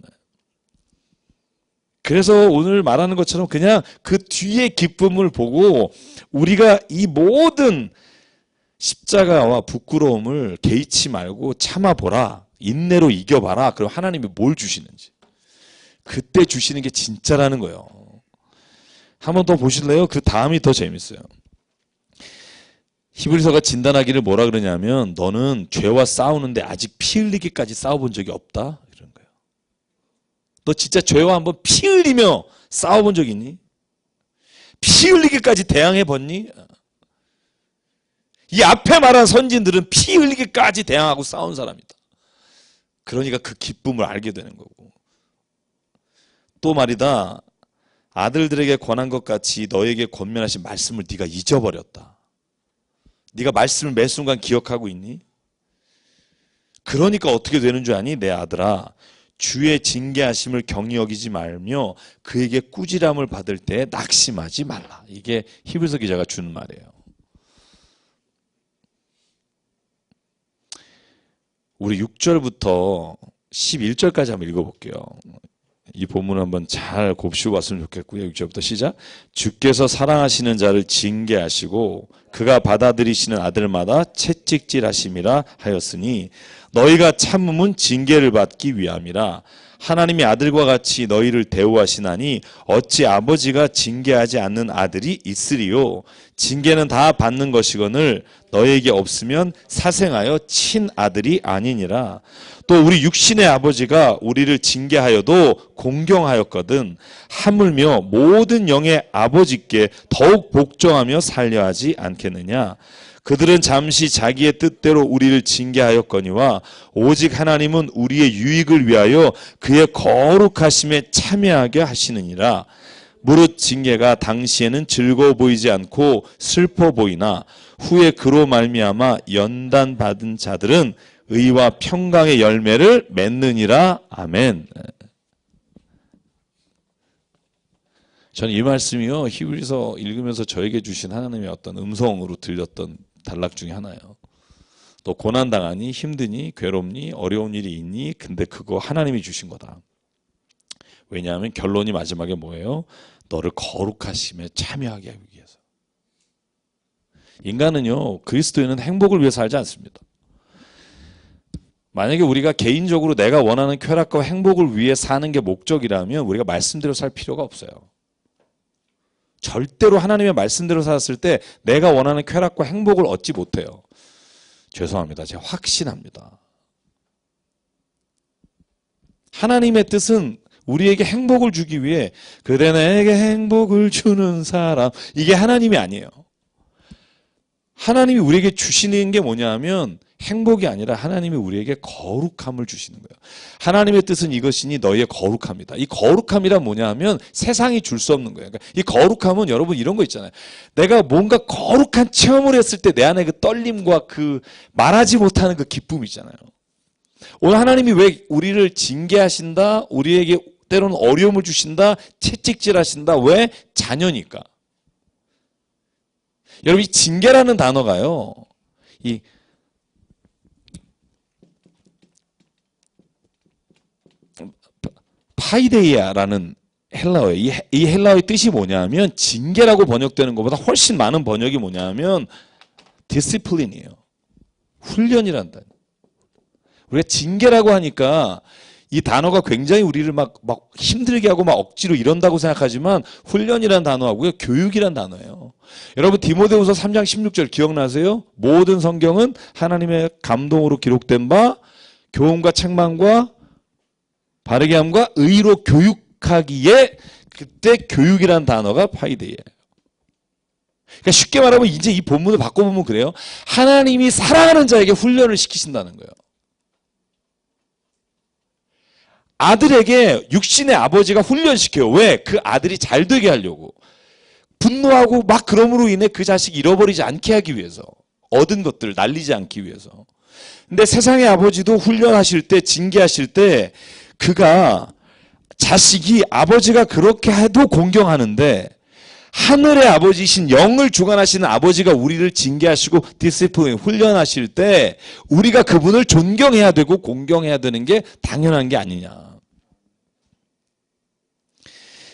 그래서 오늘 말하는 것처럼 그냥 그 뒤의 기쁨을 보고 우리가 이 모든 십자가와 부끄러움을 개의치 말고 참아보라. 인내로 이겨봐라. 그럼 하나님이 뭘 주시는지. 그때 주시는 게 진짜라는 거예요. 한 번 더 보실래요? 그 다음이 더 재밌어요. 히브리서가 진단하기를 뭐라 그러냐면 너는 죄와 싸우는데 아직 피 흘리기까지 싸워본 적이 없다. 이런 거예요. 너 진짜 죄와 한번 피 흘리며 싸워본 적 있니? 피 흘리기까지 대항해봤니? 이 앞에 말한 선진들은 피 흘리기까지 대항하고 싸운 사람이다. 그러니까 그 기쁨을 알게 되는 거고. 또 말이다. 아들들에게 권한 것 같이 너에게 권면하신 말씀을 네가 잊어버렸다. 네가 말씀을 매 순간 기억하고 있니? 그러니까 어떻게 되는 줄 아니? 내 아들아. 주의 징계하심을 경히 여기지 말며 그에게 꾸지람을 받을 때 낙심하지 말라. 이게 히브리서 기자가 주는 말이에요. 우리 6절부터 11절까지 한번 읽어볼게요. 이 본문 한번 잘 곱씹어 봤으면 좋겠고요. 6절부터 시작. 주께서 사랑하시는 자를 징계하시고 그가 받아들이시는 아들마다 채찍질하심이라 하였으니 너희가 참음은 징계를 받기 위함이라. 하나님이 아들과 같이 너희를 대우하시나니 어찌 아버지가 징계하지 않는 아들이 있으리요. 징계는 다 받는 것이거늘 너희에게 없으면 사생하여 친아들이 아니니라. 또 우리 육신의 아버지가 우리를 징계하여도 공경하였거든 하물며 모든 영의 아버지께 더욱 복종하며 살려하지 않겠느냐. 그들은 잠시 자기의 뜻대로 우리를 징계하였거니와 오직 하나님은 우리의 유익을 위하여 그의 거룩하심에 참여하게 하시느니라. 무릇 징계가 당시에는 즐거워 보이지 않고 슬퍼 보이나 후에 그로 말미암아 연단받은 자들은 의와 평강의 열매를 맺느니라. 아멘. 저는 이 말씀이요, 히브리서 읽으면서 저에게 주신 하나님의 어떤 음성으로 들렸던 단락 중에 하나예요. 또 고난당하니 힘드니 괴롭니 어려운 일이 있니 근데 그거 하나님이 주신 거다. 왜냐하면 결론이 마지막에 뭐예요? 너를 거룩하심에 참여하게 하기 위해서. 인간은요, 그리스도인은 행복을 위해 살지 않습니다. 만약에 우리가 개인적으로 내가 원하는 쾌락과 행복을 위해 사는 게 목적이라면 우리가 말씀대로 살 필요가 없어요. 절대로 하나님의 말씀대로 살았을 때 내가 원하는 쾌락과 행복을 얻지 못해요. 죄송합니다. 제가 확신합니다. 하나님의 뜻은 우리에게 행복을 주기 위해 그대 내게 행복을 주는 사람, 이게 하나님이 아니에요. 하나님이 우리에게 주시는 게 뭐냐면 행복이 아니라 하나님이 우리에게 거룩함을 주시는 거예요. 하나님의 뜻은 이것이니 너희의 거룩함이다. 이 거룩함이란 뭐냐 하면 세상이 줄 수 없는 거예요. 그러니까 이 거룩함은 여러분 이런 거 있잖아요. 내가 뭔가 거룩한 체험을 했을 때 내 안에 그 떨림과 그 말하지 못하는 그 기쁨 있잖아요. 오늘 하나님이 왜 우리를 징계하신다? 우리에게 때로는 어려움을 주신다? 채찍질하신다? 왜? 자녀니까. 여러분 이 징계라는 단어가요. 이 파이데이아라는 헬라어예요. 이 헬라어의 뜻이 뭐냐면 징계라고 번역되는 것보다 훨씬 많은 번역이 뭐냐면 디시플린이에요. 훈련이란 단어. 우리가 징계라고 하니까 이 단어가 굉장히 우리를 막 힘들게 하고 막 억지로 이런다고 생각하지만 훈련이란 단어하고요. 교육이란 단어예요. 여러분 디모데후서 3장 16절 기억나세요? 모든 성경은 하나님의 감동으로 기록된 바 교훈과 책망과 바르게 함과 의로 교육하기에 그때 교육이란 단어가 파이데이에요. 그러니까 쉽게 말하면 이제 이 본문을 바꿔보면 그래요. 하나님이 사랑하는 자에게 훈련을 시키신다는 거예요. 아들에게 육신의 아버지가 훈련시켜요. 왜? 그 아들이 잘 되게 하려고. 분노하고 막 그럼으로 인해 그 자식이 잃어버리지 않게 하기 위해서. 얻은 것들을 날리지 않기 위해서. 근데 세상의 아버지도 훈련하실 때, 징계하실 때 그가 자식이 아버지가 그렇게 해도 공경하는데 하늘의 아버지이신 영을 주관하시는 아버지가 우리를 징계하시고 디시플린 훈련하실 때 우리가 그분을 존경해야 되고 공경해야 되는 게 당연한 게 아니냐.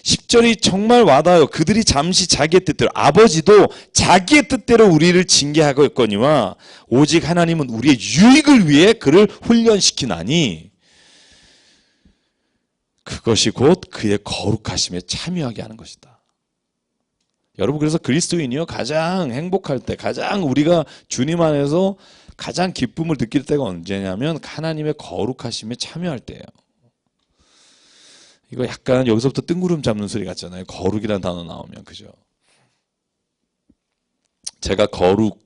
10절이 정말 와닿아요. 그들이 잠시 자기의 뜻대로, 아버지도 자기의 뜻대로 우리를 징계하고 있거니와 오직 하나님은 우리의 유익을 위해 그를 훈련시키나니 그것이 곧 그의 거룩하심에 참여하게 하는 것이다. 여러분 그래서 그리스도인이요 가장 행복할 때, 가장 우리가 주님 안에서 가장 기쁨을 느낄 때가 언제냐면 하나님의 거룩하심에 참여할 때예요. 이거 약간 여기서부터 뜬구름 잡는 소리 같잖아요. 거룩이라는 단어 나오면. 그죠? 제가 거룩,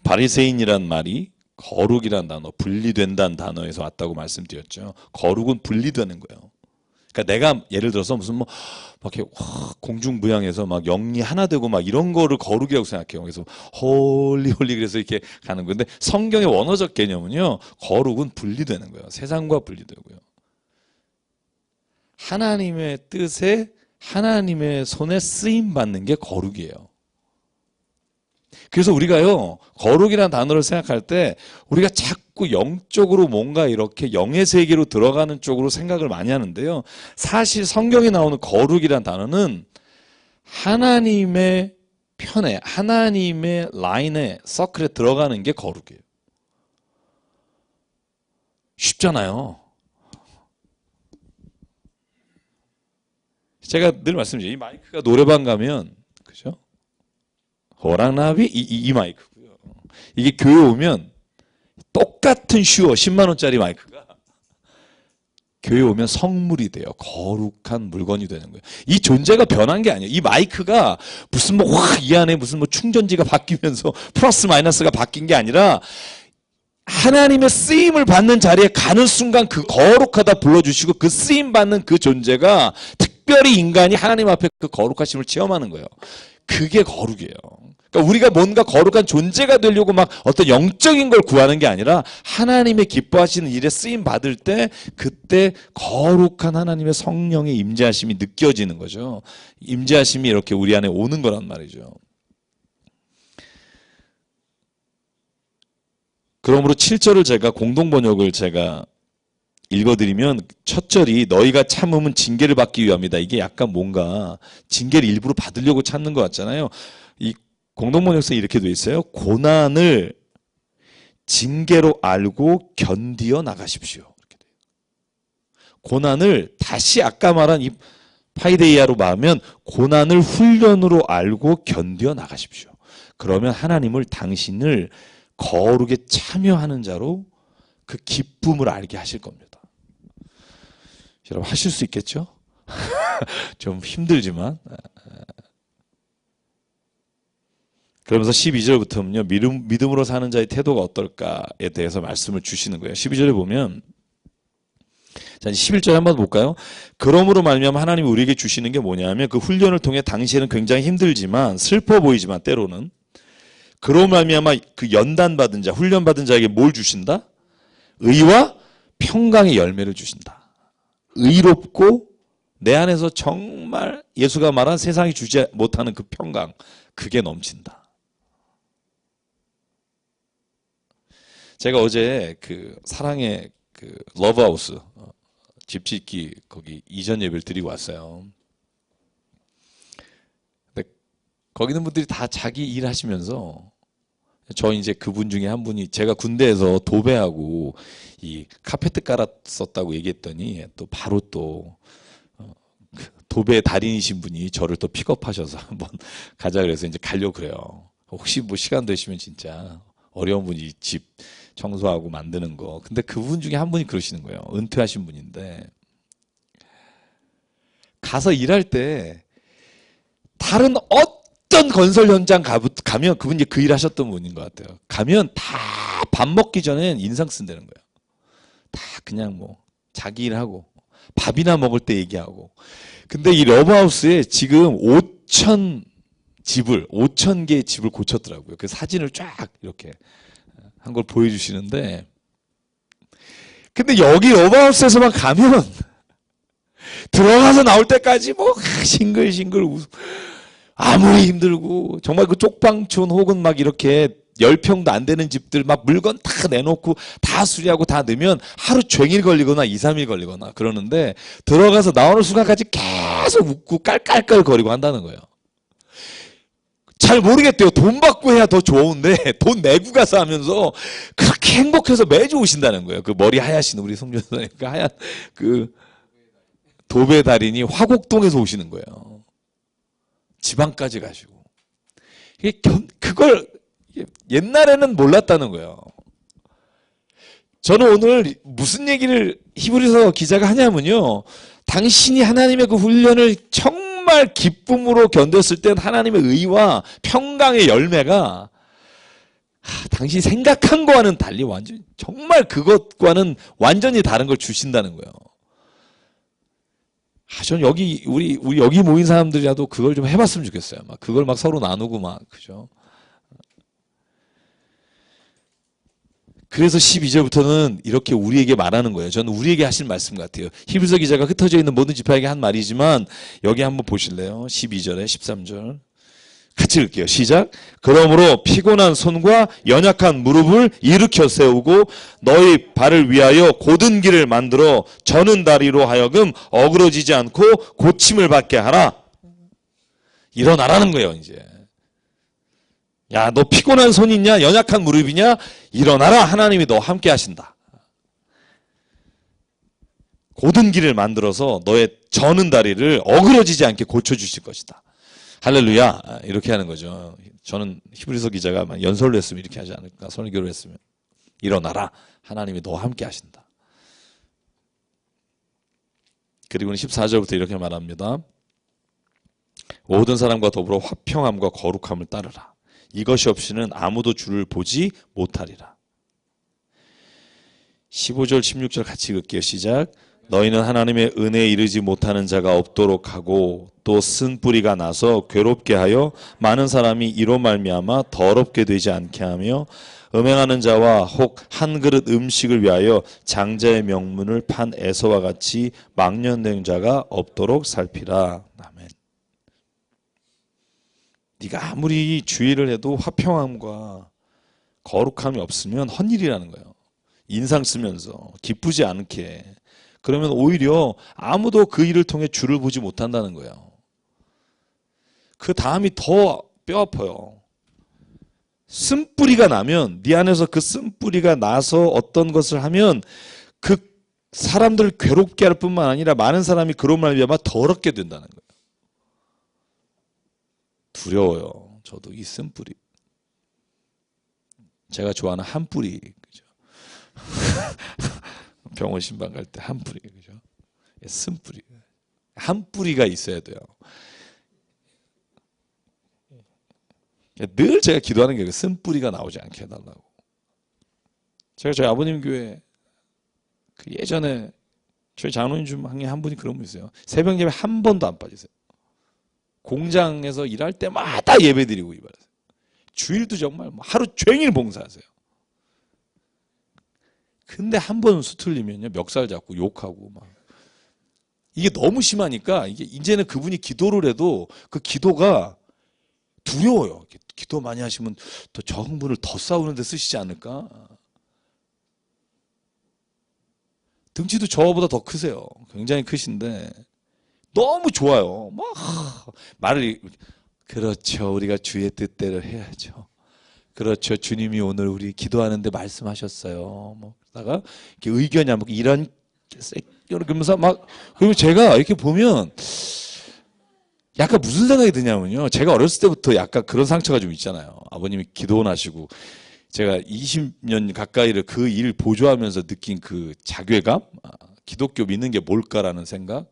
바리새인이란 말이 거룩이라는 단어, 분리된다는 단어에서 왔다고 말씀드렸죠. 거룩은 분리되는 거예요. 그러니까 내가 예를 들어서 무슨 뭐 막 이렇게 공중부양해서 막 영이 하나 되고 막 이런 거를 거룩이라고 생각해요. 그래서 홀리 그래서 이렇게 가는 건데 성경의 원어적 개념은요. 거룩은 분리되는 거예요. 세상과 분리되고요. 하나님의 뜻에 하나님의 손에 쓰임 받는 게 거룩이에요. 그래서 우리가요, 거룩이라는 단어를 생각할 때 우리가 자꾸 영적으로 뭔가 이렇게 영의 세계로 들어가는 쪽으로 생각을 많이 하는데요. 사실 성경에 나오는 거룩이라는 단어는 하나님의 편에, 하나님의 라인에, 서클에 들어가는 게 거룩이에요. 쉽잖아요. 제가 늘 말씀드리죠. 이 마이크가 노래방 가면, 그죠? 호랑나비 이 마이크고요. 이게 교회 오면 똑같은 슈어 10만 원짜리 마이크가 교회 오면 성물이 돼요. 거룩한 물건이 되는 거예요. 이 존재가 변한 게 아니에요. 이 마이크가 무슨 뭐 확 이 안에 무슨 뭐 충전지가 바뀌면서 플러스 마이너스가 바뀐 게 아니라 하나님의 쓰임을 받는 자리에 가는 순간 그 거룩하다 불러주시고 그 쓰임 받는 그 존재가 특별히 인간이 하나님 앞에 그 거룩하심을 체험하는 거예요. 그게 거룩이에요. 그러니까 우리가 뭔가 거룩한 존재가 되려고 막 어떤 영적인 걸 구하는 게 아니라 하나님의 기뻐하시는 일에 쓰임 받을 때 그때 거룩한 하나님의 성령의 임재하심이 느껴지는 거죠. 임재하심이 이렇게 우리 안에 오는 거란 말이죠. 그러므로 7절을 제가 공동번역을 제가 읽어드리면 첫 절이 너희가 참음은 징계를 받기 위함이다. 이게 약간 뭔가 징계를 일부러 받으려고 참는 것 같잖아요. 이 공동번역서에 이렇게 돼 있어요. 고난을 징계로 알고 견디어 나가십시오. 이렇게 돼요. 고난을 다시 아까 말한 이 파이데이아로 말하면 고난을 훈련으로 알고 견디어 나가십시오. 그러면 하나님을 당신을 거룩에 참여하는 자로 그 기쁨을 알게 하실 겁니다. 여러분 하실 수 있겠죠? 좀 힘들지만. 그러면서 12절부터는요. 믿음으로 사는 자의 태도가 어떨까에 대해서 말씀을 주시는 거예요. 12절에 보면 자, 11절 한번 볼까요? 그러므로 말미암아 하나님이 우리에게 주시는 게 뭐냐면 그 훈련을 통해 당시에는 굉장히 힘들지만 슬퍼 보이지만 때로는 그로 말미암아 그 연단받은 자, 훈련받은 자에게 뭘 주신다? 의와 평강의 열매를 주신다. 의롭고 내 안에서 정말 예수가 말한 세상이 주지 못하는 그 평강, 그게 넘친다. 제가 어제 그 사랑의 그 러브하우스 집 짓기 거기 이전 예배를 드리고 왔어요. 근데 거기 있는 분들이 다 자기 일 하시면서 저 이제 그분 중에 한 분이 제가 군대에서 도배하고 이 카페트 깔았었다고 얘기했더니 또 바로 또 도배 달인이신 분이 저를 또 픽업하셔서 한번 가자 그래서 이제 가려고 그래요. 혹시 뭐 시간 되시면 진짜 어려운 분이 집 청소하고 만드는 거. 근데 그분 중에 한 분이 그러시는 거예요. 은퇴하신 분인데 가서 일할 때 다른 어떤 건설 현장 가면 그분이 그 일 하셨던 분인 것 같아요. 가면 다 밥 먹기 전엔 인상 쓴다는 거예요. 다 그냥 뭐 자기 일하고 밥이나 먹을 때 얘기하고. 근데 이 러브하우스에 지금 5,000개의 집을 고쳤더라고요. 그 사진을 쫙 이렇게 한 걸 보여주시는데 근데 여기 러브하우스에서만 가면 들어가서 나올 때까지 뭐 싱글싱글 웃음 아무리 힘들고 정말 그 쪽방촌 혹은 막 이렇게 10평도 안 되는 집들 막 물건 다 내놓고 다 수리하고 다 넣으면 하루 종일 걸리거나 2, 3일 걸리거나 그러는데 들어가서 나오는 순간까지 계속 웃고 깔깔깔거리고 한다는 거예요. 잘 모르겠대요. 돈 받고 해야 더 좋은데 돈 내고 가서 하면서 그렇게 행복해서 매주 오신다는 거예요. 그 머리 하얗신 우리 송전사님 그 하얀 그 도배 달인이 화곡동에서 오시는 거예요. 지방까지 가시고. 그걸 옛날에는 몰랐다는 거예요. 저는 오늘 무슨 얘기를 히브리서 기자가 하냐면요. 당신이 하나님의 그 훈련을 정말 기쁨으로 견뎠을 땐 하나님의 의와 평강의 열매가 당신이 생각한 거와는 달리 완전 정말 그것과는 완전히 다른 걸 주신다는 거예요. 전 여기 우리 여기 모인 사람들이라도 그걸 좀 해봤으면 좋겠어요. 막 그걸 막 서로 나누고 막 그죠. 그래서 12절부터는 이렇게 우리에게 말하는 거예요. 저는 우리에게 하신 말씀 같아요. 히브리서 기자가 흩어져 있는 모든 지파에게 한 말이지만 여기 한번 보실래요? 12절에 13절. 같이 읽게요. 시작. 그러므로 피곤한 손과 연약한 무릎을 일으켜 세우고 너희 발을 위하여 곧은 길을 만들어 저는 다리로 하여금 어그러지지 않고 고침을 받게 하라. 일어나라는 거예요, 이제. 야, 너 피곤한 손 있냐? 연약한 무릎이냐? 일어나라. 하나님이 너와 함께 하신다. 곧은 길을 만들어서 너의 저는 다리를 어그러지지 않게 고쳐주실 것이다. 할렐루야. 이렇게 하는 거죠. 저는 히브리서 기자가 연설을 했으면 이렇게 하지 않을까. 설교를 했으면. 일어나라. 하나님이 너와 함께 하신다. 그리고는 14절부터 이렇게 말합니다. 모든 사람과 더불어 화평함과 거룩함을 따르라. 이것이 없이는 아무도 주를 보지 못하리라. 15절 16절 같이 읽을게요. 시작. 너희는 하나님의 은혜에 이르지 못하는 자가 없도록 하고 또 쓴 뿌리가 나서 괴롭게 하여 많은 사람이 이로 말미암아 더럽게 되지 않게 하며 음행하는 자와 혹 한 그릇 음식을 위하여 장자의 명분을 판 에서와 같이 망령된 자가 없도록 살피라. 아멘. 네가 아무리 주의를 해도 화평함과 거룩함이 없으면 헛일이라는 거예요. 인상 쓰면서 기쁘지 않게. 그러면 오히려 아무도 그 일을 통해 주를 보지 못한다는 거예요. 그 다음이 더 뼈아파요. 쓴뿌리가 나면 네 안에서 그 쓴뿌리가 나서 어떤 것을 하면 그 사람들을 괴롭게 할 뿐만 아니라 많은 사람이 그런 말미암아 더럽게 된다는 거예요. 두려워요. 저도 이 쓴뿌리. 제가 좋아하는 한 뿌리. 그죠? 병원 신방 갈 때 한 뿌리. 그죠? 쓴뿌리. 한 뿌리가 있어야 돼요. 늘 제가 기도하는 게 쓴뿌리가 나오지 않게 해달라고. 제가 저희 아버님 교회 그 예전에 저희 장로님 중에 한 분이 그런 분 있어요. 새벽 예배 한 번도 안 빠지세요. 공장에서 일할 때마다 예배 드리고 이발하세요. 주일도 정말 하루 종일 봉사하세요. 근데 한 번 수틀리면요 멱살 잡고 욕하고 막 이게 너무 심하니까 이게 이제는 그분이 기도를 해도 그 기도가 두려워요. 기도 많이 하시면 또 저 흥분을 더 싸우는데 쓰시지 않을까? 등치도 저보다 더 크세요. 굉장히 크신데 너무 좋아요. 막 말을 그렇죠. 우리가 주의 뜻대로 해야죠. 그렇죠. 주님이 오늘 우리 기도하는데 말씀하셨어요. 뭐 그러다가 이렇게 의견이 안 먹고 이런 그러면서 막 그러면 제가 이렇게 보면 약간 무슨 생각이 드냐면요. 제가 어렸을 때부터 약간 그런 상처가 좀 있잖아요. 아버님이 기도원 하시고 제가 20년 가까이를 그 일 보조하면서 느낀 그 자괴감, 기독교 믿는 게 뭘까라는 생각.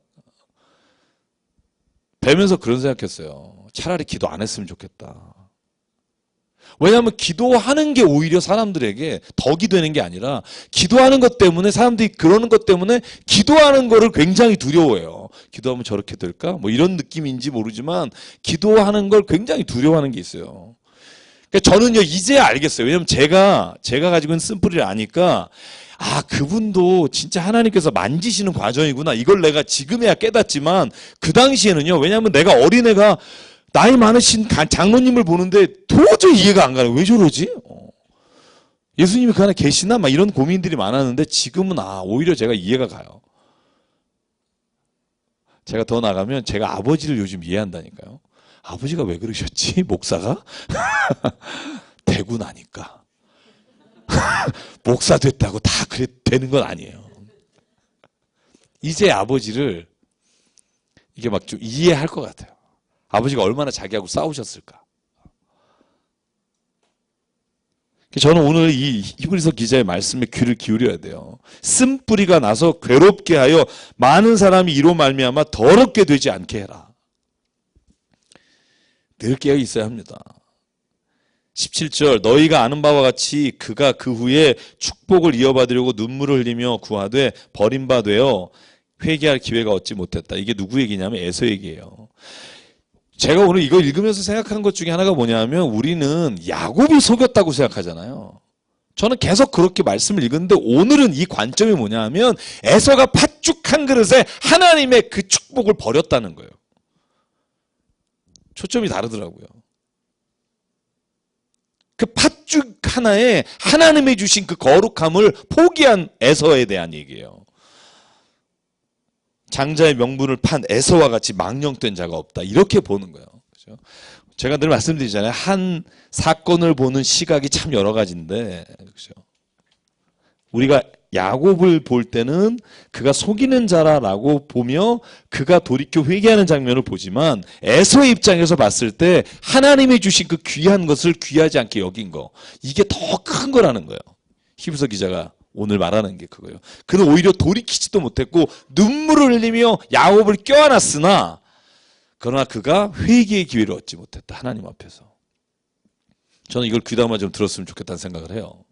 뵈면서 그런 생각했어요. 차라리 기도 안 했으면 좋겠다. 왜냐하면 기도하는 게 오히려 사람들에게 덕이 되는 게 아니라 기도하는 것 때문에 사람들이 그러는 것 때문에 기도하는 거를 굉장히 두려워해요. 기도하면 저렇게 될까? 뭐 이런 느낌인지 모르지만 기도하는 걸 굉장히 두려워하는 게 있어요. 그러니까 저는요 이제 알겠어요. 왜냐하면 제가 가지고 있는 쓴뿌리를 아니까 아 그분도 진짜 하나님께서 만지시는 과정이구나. 이걸 내가 지금에야 깨닫지만 그 당시에는요. 왜냐하면 내가 어린애가 나이 많으신 장로님을 보는데 도저히 이해가 안 가요. 왜 저러지? 예수님이 그 안에 계시나? 막 이런 고민들이 많았는데 지금은 오히려 제가 이해가 가요. 제가 더 나가면 제가 아버지를 요즘 이해한다니까요. 아버지가 왜 그러셨지? 목사가? 되고 나니까. 목사 됐다고 다 그래 되는 건 아니에요. 이제 아버지를 이게 막 좀 이해할 것 같아요. 아버지가 얼마나 자기하고 싸우셨을까. 저는 오늘 이 히브리서 기자의 말씀에 귀를 기울여야 돼요. 쓴뿌리가 나서 괴롭게 하여 많은 사람이 이로 말미암아 더럽게 되지 않게 해라. 늘 깨어 있어야 합니다. 17절 너희가 아는 바와 같이 그가 그 후에 축복을 이어받으려고 눈물을 흘리며 구하되 버림바 되어 회개할 기회가 얻지 못했다. 이게 누구 얘기냐면 에서 얘기예요. 제가 오늘 이거 읽으면서 생각한 것 중에 하나가 뭐냐면 우리는 야곱이 속였다고 생각하잖아요. 저는 계속 그렇게 말씀을 읽었는데 오늘은 이 관점이 뭐냐면 에서가 팥죽 한 그릇에 하나님의 그 축복을 버렸다는 거예요. 초점이 다르더라고요. 그 팥죽 하나에 하나님이 주신 그 거룩함을 포기한 에서에 대한 얘기예요. 장자의 명분을 판 에서와 같이 망령된 자가 없다. 이렇게 보는 거예요. 그렇죠? 제가 늘 말씀드리잖아요. 한 사건을 보는 시각이 참 여러 가지인데, 그렇죠? 우리가 야곱을 볼 때는 그가 속이는 자라라고 보며 그가 돌이켜 회개하는 장면을 보지만 에서의 입장에서 봤을 때 하나님이 주신 그 귀한 것을 귀하지 않게 여긴 거, 이게 더 큰 거라는 거예요. 히브리서 기자가 오늘 말하는 게 그거예요. 그는 오히려 돌이키지도 못했고 눈물을 흘리며 야곱을 껴안았으나 그러나 그가 회개의 기회를 얻지 못했다. 하나님 앞에서. 저는 이걸 귀담아 좀 들었으면 좋겠다는 생각을 해요.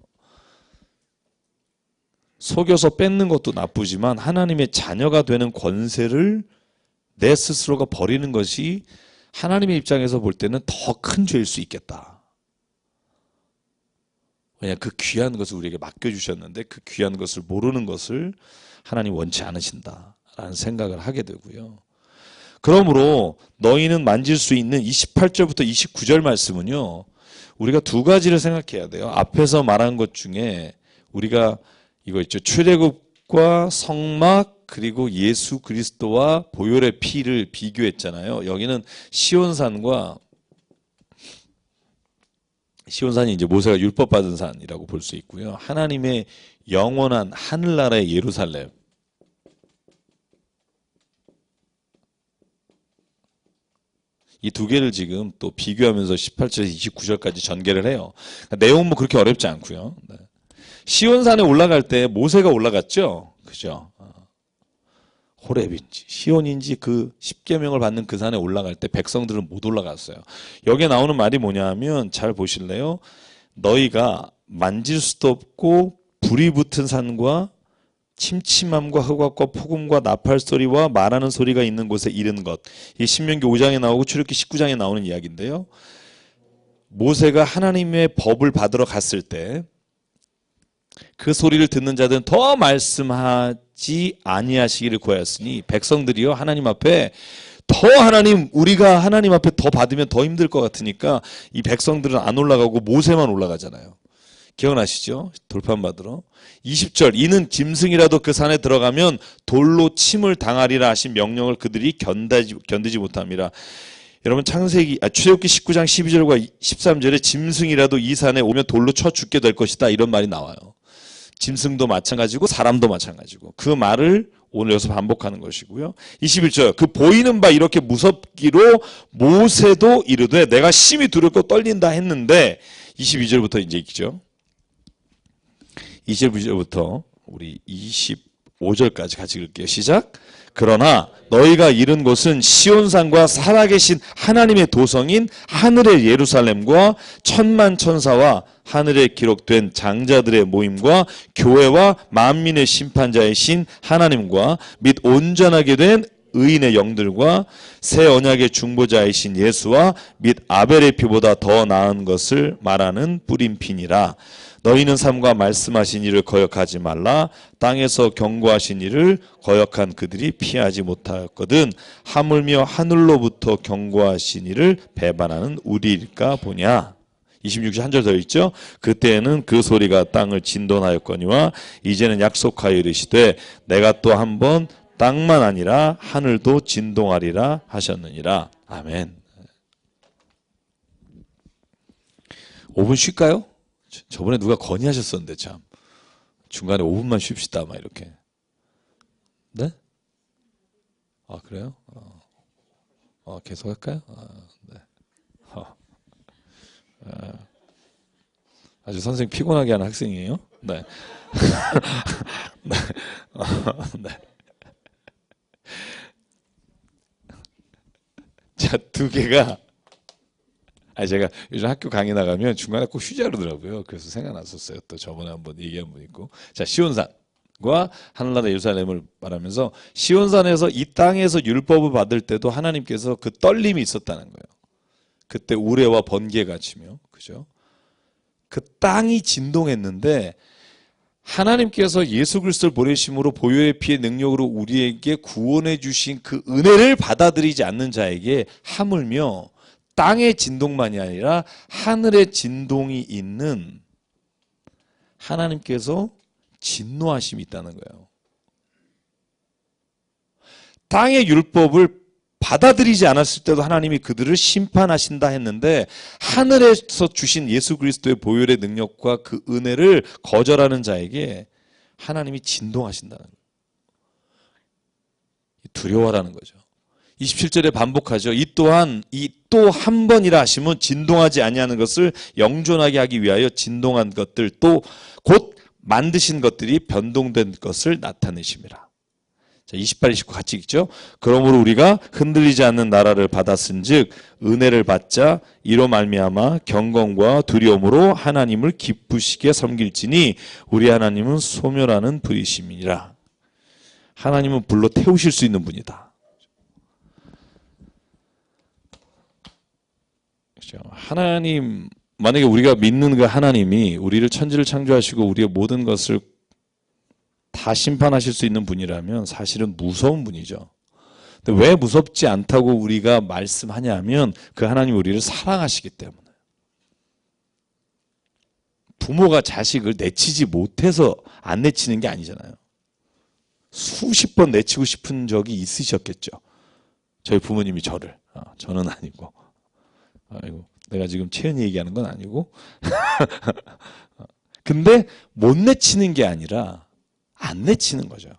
속여서 뺏는 것도 나쁘지만 하나님의 자녀가 되는 권세를 내 스스로가 버리는 것이 하나님의 입장에서 볼 때는 더 큰 죄일 수 있겠다. 왜냐, 그 귀한 것을 우리에게 맡겨주셨는데 그 귀한 것을 모르는 것을 하나님 원치 않으신다라는 생각을 하게 되고요. 그러므로 너희는 만질 수 있는 28절부터 29절 말씀은요, 우리가 두 가지를 생각해야 돼요. 앞에서 말한 것 중에 우리가 이거 있죠. 출애굽과 성막 그리고 예수 그리스도와 보혈의 피를 비교했잖아요. 여기는 시온산과 시온산이 이제 모세가 율법 받은 산이라고 볼 수 있고요. 하나님의 영원한 하늘나라의 예루살렘. 이 두 개를 지금 또 비교하면서 18절에서 29절까지 전개를 해요. 그러니까 내용은 뭐 그렇게 어렵지 않고요. 네. 시온산에 올라갈 때 모세가 올라갔죠. 그죠? 호렙인지 시온인지 그 십계명을 받는 그 산에 올라갈 때 백성들은 못 올라갔어요. 여기에 나오는 말이 뭐냐 하면 잘 보실래요? 너희가 만질 수도 없고 불이 붙은 산과 침침함과 흑악과 폭음과 나팔 소리와 말하는 소리가 있는 곳에 이른 것. 이 신명기 5장에 나오고 출애굽기 19장에 나오는 이야기인데요. 모세가 하나님의 법을 받으러 갔을 때 그 소리를 듣는 자들은 더 말씀하지 아니하시기를 구하였으니 백성들이요 하나님 앞에 더 우리가 하나님 앞에 더 받으면 더 힘들 것 같으니까 이 백성들은 안 올라가고 모세만 올라가잖아요. 기억나시죠? 돌판 받으러. 20절 이는 짐승이라도 그 산에 들어가면 돌로 침을 당하리라 하신 명령을 그들이 견디지 못함이라. 여러분 출애굽기 19장 12절과 13절에 짐승이라도 이 산에 오면 돌로 쳐 죽게 될 것이다 이런 말이 나와요. 짐승도 마찬가지고 사람도 마찬가지고 그 말을 오늘 여기서 반복하는 것이고요. 21절 그 보이는 바 이렇게 무섭기로 모세도 이르되 내가 심히 두렵고 떨린다 했는데 22절부터 이제 있죠. 22절부터 우리 25절까지 같이 읽을게요. 시작. 그러나 너희가 이른 곳은 시온산과 살아계신 하나님의 도성인 하늘의 예루살렘과 천만 천사와 하늘에 기록된 장자들의 모임과 교회와 만민의 심판자이신 하나님과 및 온전하게 된 의인의 영들과 새 언약의 중보자이신 예수와 및 아벨의 피보다 더 나은 것을 말하는 뿌림피니라. 너희는 삼가 말씀하신 이를 거역하지 말라. 땅에서 경고하신 이를 거역한 그들이 피하지 못하였거든 하물며 하늘로부터 경고하신 이를 배반하는 우리일까 보냐. 26절 한 절 더 있죠. 그때에는 그 소리가 땅을 진동하였거니와 이제는 약속하여 이르시되 내가 또 한번 땅만 아니라 하늘도 진동하리라 하셨느니라. 아멘. 5분 쉴까요? 저번에 누가 건의하셨었는데 참 중간에 5분만 쉽시다 막 이렇게. 네? 아 그래요? 계속 할까요? 네. 아주 선생님 피곤하게 하는 학생이에요. 네. 네. 네. 자, 두 개가 제가 요즘 학교 강의 나가면 중간에 꼭 휴자 그러더라고요. 그래서 생각났었어요. 또 저번에 한번 얘기한 분 있고. 자, 시온산과 하늘나라 예루살렘을 말하면서 시온산에서 이 땅에서 율법을 받을 때도 하나님께서 그 떨림이 있었다는 거예요. 그때 우레와 번개가 치며, 그죠? 그 땅이 진동했는데 하나님께서 예수 그리스도를 보내심으로 보혈의 피의 능력으로 우리에게 구원해 주신 그 은혜를 받아들이지 않는 자에게 하물며 땅의 진동만이 아니라 하늘의 진동이 있는 하나님께서 진노하심이 있다는 거예요. 땅의 율법을 받아들이지 않았을 때도 하나님이 그들을 심판하신다 했는데 하늘에서 주신 예수 그리스도의 보혈의 능력과 그 은혜를 거절하는 자에게 하나님이 진동하신다는 거예요. 두려워라는 거죠. 27절에 반복하죠. 이 또한 이 또 한 번이라 하시면 진동하지 아니하는 것을 영존하게 하기 위하여 진동한 것들 또 곧 만드신 것들이 변동된 것을 나타내심이라. 자, 28, 29 같이 읽죠. 그러므로 우리가 흔들리지 않는 나라를 받았은즉 은혜를 받자 이로 말미암아 경건과 두려움으로 하나님을 기쁘시게 섬길지니 우리 하나님은 소멸하는 분이심이니라. 하나님은 불로 태우실 수 있는 분이다. 그렇죠? 하나님, 만약에 우리가 믿는 그 하나님이 우리를 천지를 창조하시고 우리의 모든 것을 다 심판하실 수 있는 분이라면 사실은 무서운 분이죠. 근데 왜 무섭지 않다고 우리가 말씀하냐면 그 하나님이 우리를 사랑하시기 때문에. 부모가 자식을 내치지 못해서 안 내치는 게 아니잖아요. 수십 번 내치고 싶은 적이 있으셨겠죠. 저희 부모님이 저를. 저는 아니고. 아이고, 내가 지금 채연이 얘기하는 건 아니고. 근데 못 내치는 게 아니라 안 내치는 거죠.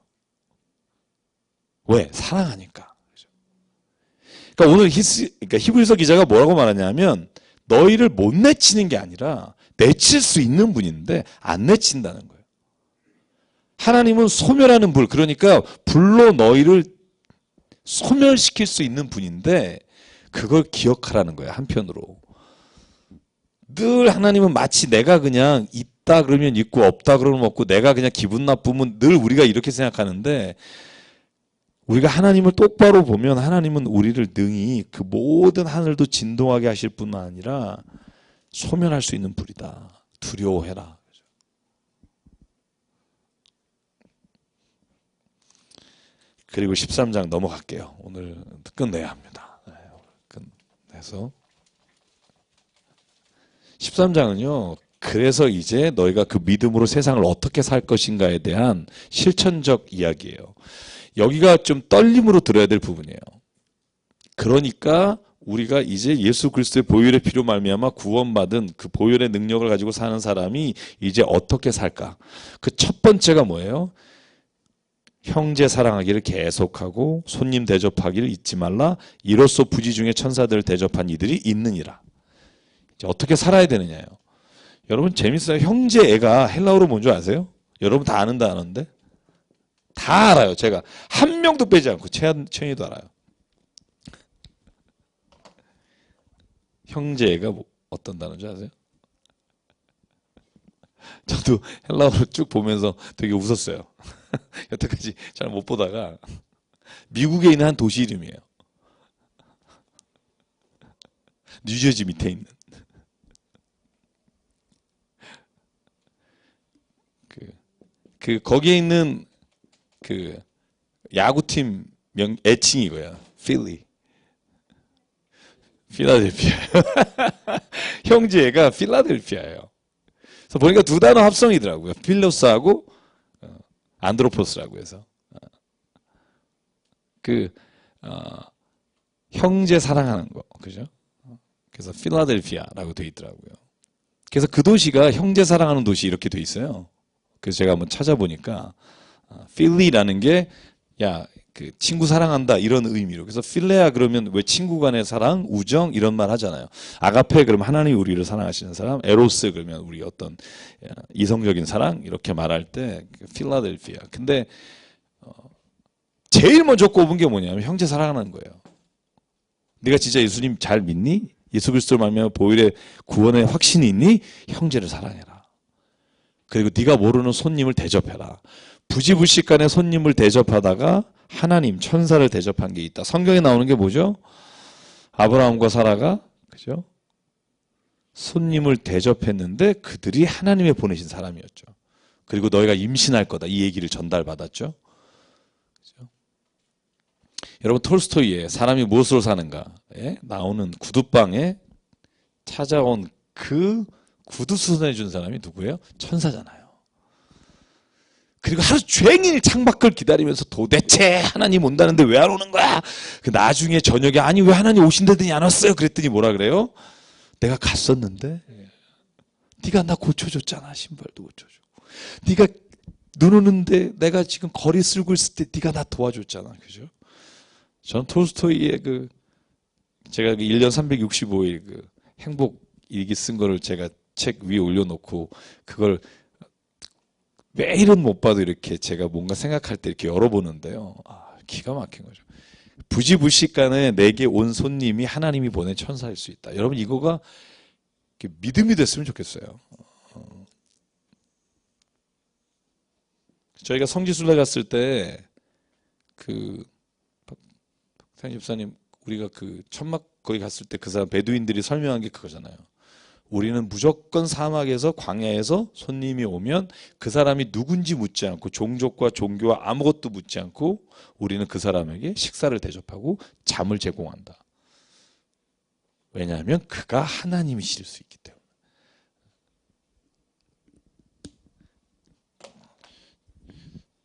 왜? 사랑하니까. 그러니까 오늘 히브리서 기자가 뭐라고 말하냐면 너희를 못 내치는 게 아니라 내칠 수 있는 분인데 안 내친다는 거예요. 하나님은 소멸하는 불, 그러니까 불로 너희를 소멸시킬 수 있는 분인데 그걸 기억하라는 거예요. 한편으로. 늘 하나님은 마치 내가 그냥 있다 그러면 있고 없다 그러면 없고 내가 그냥 기분 나쁘면 늘 우리가 이렇게 생각하는데 우리가 하나님을 똑바로 보면 하나님은 우리를 능히 그 모든 하늘도 진동하게 하실 뿐만 아니라 소멸할 수 있는 불이다. 두려워해라. 그리고 13장 넘어갈게요. 오늘 끝내야 합니다. 끝내서 13장은요. 그래서 이제 너희가 그 믿음으로 세상을 어떻게 살 것인가에 대한 실천적 이야기예요. 여기가 좀 떨림으로 들어야 될 부분이에요. 그러니까 우리가 이제 예수 그리스도의 보혈의 피로 말미암아 구원받은 그 보혈의 능력을 가지고 사는 사람이 이제 어떻게 살까? 그 첫 번째가 뭐예요? 형제 사랑하기를 계속하고 손님 대접하기를 잊지 말라. 이로써 부지 중에 천사들을 대접한 이들이 있느니라. 이제 어떻게 살아야 되느냐요. 여러분 재밌어요. 형제애가 헬라어로 뭔지 아세요? 여러분 다 아는다 아는데? 다 알아요. 제가 한 명도 빼지 않고 최현이도 알아요. 형제애가 뭐 어떤 단어인지 아세요? 저도 헬라어로 쭉 보면서 되게 웃었어요. 여태까지 잘 못 보다가 미국에 있는 한 도시 이름이에요. 뉴저지 밑에 있는 거기에 있는 그 야구팀 애칭이고요. 필라델피아. 형제가 필라델피아예요. 그래서 보니까 두 단어 합성이더라고요. 필로스하고 안드로포스라고 해서 형제 사랑하는 거, 그죠? 그래서 필라델피아라고 돼 있더라고요. 그래서 그 도시가 형제 사랑하는 도시 이렇게 돼 있어요. 그래서 제가 한번 찾아보니까 필리라는 게 그 친구 사랑한다 이런 의미로. 그래서 필레아 그러면 왜 친구 간의 사랑, 우정 이런 말 하잖아요. 아가페 그러면 하나님이 우리를 사랑하시는 사람, 에로스 그러면 우리 어떤 이성적인 사랑 이렇게 말할 때 필라델피아. 근데 제일 먼저 꼽은 게 뭐냐면 형제 사랑하는 거예요. 네가 진짜 예수님 잘 믿니? 예수 그리스도를 말미암아 보혈의 구원의 확신이 있니? 형제를 사랑해라. 그리고 네가 모르는 손님을 대접해라. 부지불식간에 손님을 대접하다가 하나님, 천사를 대접한 게 있다. 성경에 나오는 게 뭐죠? 아브라함과 사라가 그죠? 손님을 대접했는데 그들이 하나님의 보내신 사람이었죠. 그리고 너희가 임신할 거다. 이 얘기를 전달받았죠. 그죠? 여러분 톨스토이의 사람이 무엇으로 사는가에 나오는 구두방에 찾아온 그 구두 수선해 준 사람이 누구예요? 천사잖아요. 그리고 하루 종일 창밖을 기다리면서 도대체 하나님 온다는데 왜 안 오는 거야? 그 나중에 저녁에 아니 왜 하나님 오신다더니 안 왔어요? 그랬더니 뭐라 그래요? 내가 갔었는데 네가 나 고쳐줬잖아. 신발도 고쳐주고 네가 눈 오는데 내가 지금 거리 쓸고 있을 때 네가 나 도와줬잖아. 그죠? 전 톨스토이의 제가 1년 365일 행복 일기 쓴 거를 제가 책 위에 올려놓고 그걸 매일은 못 봐도 이렇게 제가 뭔가 생각할 때 이렇게 열어보는데요. 기가 막힌 거죠. 부지불식간에 내게 온 손님이 하나님이 보낸 천사일 수 있다. 여러분 이거가 믿음이 됐으면 좋겠어요. 저희가 성지순례 갔을 때 박상희 집사님 우리가 천막 거기 갔을 때 그 사람 베두인들이 설명한 게 그거잖아요. 우리는 무조건 사막에서 광야에서 손님이 오면 그 사람이 누군지 묻지 않고 종족과 종교와 아무것도 묻지 않고 우리는 그 사람에게 식사를 대접하고 잠을 제공한다. 왜냐하면 그가 하나님이실 수 있기 때문에.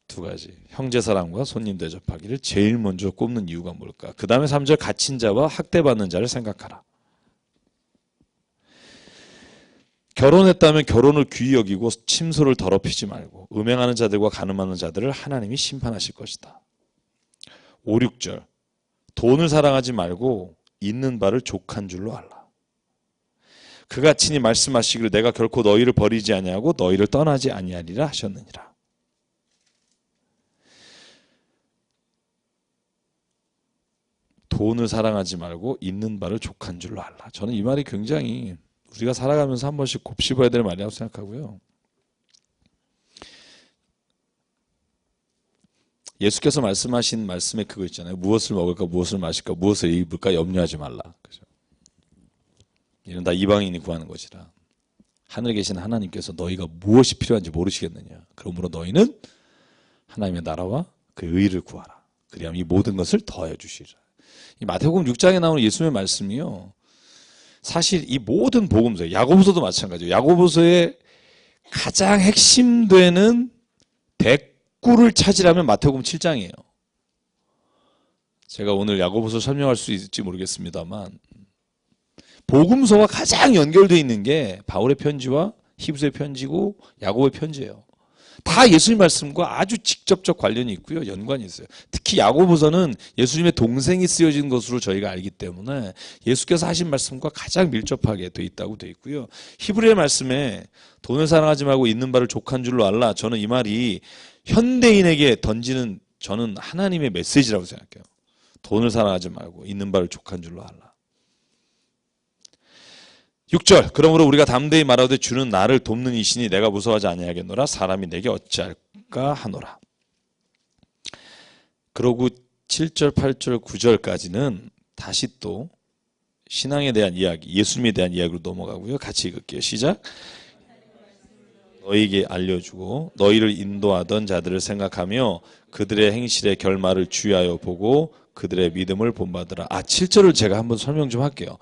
두 가지. 형제 사랑과 손님 대접하기를 제일 먼저 꼽는 이유가 뭘까? 그 다음에 3절 갇힌 자와 학대받는 자를 생각하라. 결혼했다면 결혼을 귀히 여기고 침소를 더럽히지 말고 음행하는 자들과 간음하는 자들을 하나님이 심판하실 것이다. 5, 6절 돈을 사랑하지 말고 있는 바를 족한 줄로 알라. 그가 친히 말씀하시기를 내가 결코 너희를 버리지 아니하고 너희를 떠나지 아니하리라 하셨느니라. 돈을 사랑하지 말고 있는 바를 족한 줄로 알라. 저는 이 말이 굉장히 우리가 살아가면서 한 번씩 곱씹어야 될 말이라고 생각하고요. 예수께서 말씀하신 말씀에 그거 있잖아요. 무엇을 먹을까, 무엇을 마실까, 무엇을 입을까 염려하지 말라. 그죠? 이는 다 이방인이 구하는 것이라. 하늘에 계신 하나님께서 너희가 무엇이 필요한지 모르시겠느냐. 그러므로 너희는 하나님의 나라와 그 의를 구하라. 그리하면 이 모든 것을 더하여 주시리라. 이 마태복음 6장에 나오는 예수님의 말씀이요. 사실 이 모든 복음서, 야고보서도 마찬가지예요. 야고보서의 가장 핵심되는 대꾸를 찾으려면 마태복음 7장이에요. 제가 오늘 야고보서 설명할 수 있을지 모르겠습니다만 복음서와 가장 연결되어 있는 게 바울의 편지와 히브리서의 편지고 야고보의 편지예요. 다 예수님 말씀과 아주 직접적 관련이 있고요. 연관이 있어요. 특히 야고보서는 예수님의 동생이 쓰여진 것으로 저희가 알기 때문에 예수께서 하신 말씀과 가장 밀접하게 돼 있다고 돼 있고요. 히브리의 말씀에 돈을 사랑하지 말고 있는 바를 족한 줄로 알라. 저는 이 말이 현대인에게 던지는 저는 하나님의 메시지라고 생각해요. 돈을 사랑하지 말고 있는 바를 족한 줄로 알라. 6절 그러므로 우리가 담대히 말하되 주는 나를 돕는 이시니 내가 무서워하지 아니하겠노라. 사람이 내게 어찌할까 하노라. 그러고 7절, 8절, 9절까지는 다시 또 신앙에 대한 이야기, 예수님에 대한 이야기로 넘어가고요. 같이 읽을게요. 시작. 너희에게 알려주고 너희를 인도하던 자들을 생각하며 그들의 행실의 결말을 주의하여 보고 그들의 믿음을 본받으라. 7절을 제가 한번 설명 좀 할게요.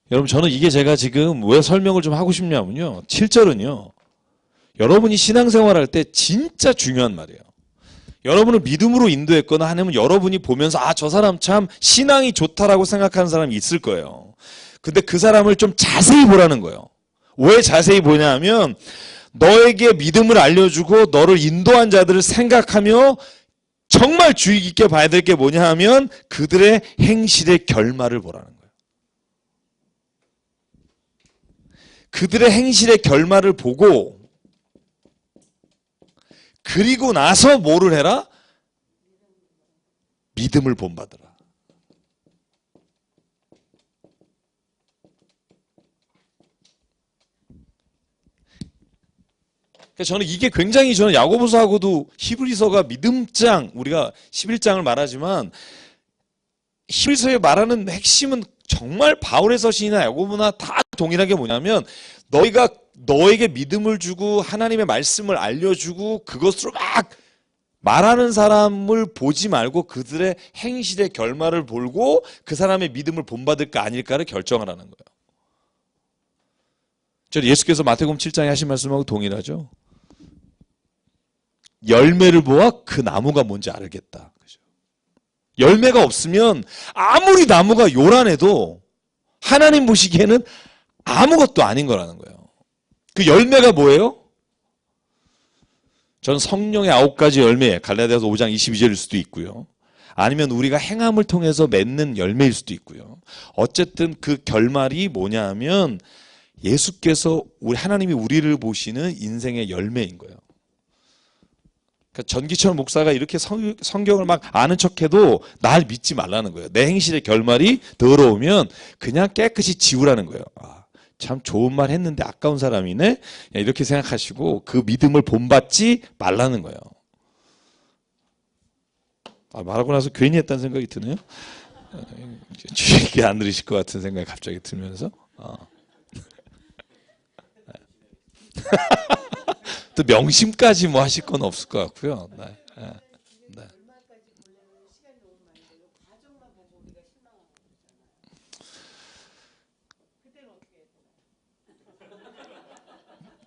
여러분 저는 이게 제가 지금 왜 설명을 좀 하고 싶냐면요. 7절은요. 여러분이 신앙생활할 때 진짜 중요한 말이에요. 여러분을 믿음으로 인도했거나 아니면 여러분이 보면서 저 사람 참 신앙이 좋다라고 생각하는 사람이 있을 거예요. 근데 그 사람을 좀 자세히 보라는 거예요. 왜 자세히 보냐 하면 너에게 믿음을 알려주고 너를 인도한 자들을 생각하며 정말 주의 깊게 봐야 될 게 뭐냐 하면 그들의 행실의 결말을 보라는 거예요. 그들의 행실의 결말을 보고 그리고 나서 뭐를 해라? 믿음을 본받으라. 저는 이게 굉장히 저는 야고보서하고도 히브리서가 믿음장, 우리가 11장을 말하지만 히브리서에 말하는 핵심은 정말 바울의 서신이나 야고보나 다 동일하게 뭐냐면 너희가 너에게 믿음을 주고 하나님의 말씀을 알려주고 그것으로 막 말하는 사람을 보지 말고 그들의 행실의 결말을 보고 그 사람의 믿음을 본받을까 아닐까를 결정하라는 거예요. 저 예수께서 마태복음 7장에 하신 말씀하고 동일하죠. 열매를 보아 그 나무가 뭔지 알겠다. 그죠? 열매가 없으면 아무리 나무가 요란해도 하나님 보시기에는 아무것도 아닌 거라는 거예요. 그 열매가 뭐예요? 전 성령의 9가지 열매, 갈라디아서 5장 22절일 수도 있고요. 아니면 우리가 행함을 통해서 맺는 열매일 수도 있고요. 어쨌든 그 결말이 뭐냐 하면 예수께서 하나님이 우리를 보시는 인생의 열매인 거예요. 그러니까 전기천 목사가 이렇게 성경을 막 아는 척해도 날 믿지 말라는 거예요. 내 행실의 결말이 더러우면 그냥 깨끗이 지우라는 거예요. 참 좋은 말 했는데 아까운 사람이네. 이렇게 생각하시고 그 믿음을 본받지 말라는 거예요. 말하고 나서 괜히 했다는 생각이 드네요. 주의깊게 안 들으실 것 같은 생각이 갑자기 들면서 또 명심까지 뭐 하실 건 없을 것 같고요. 네. 네.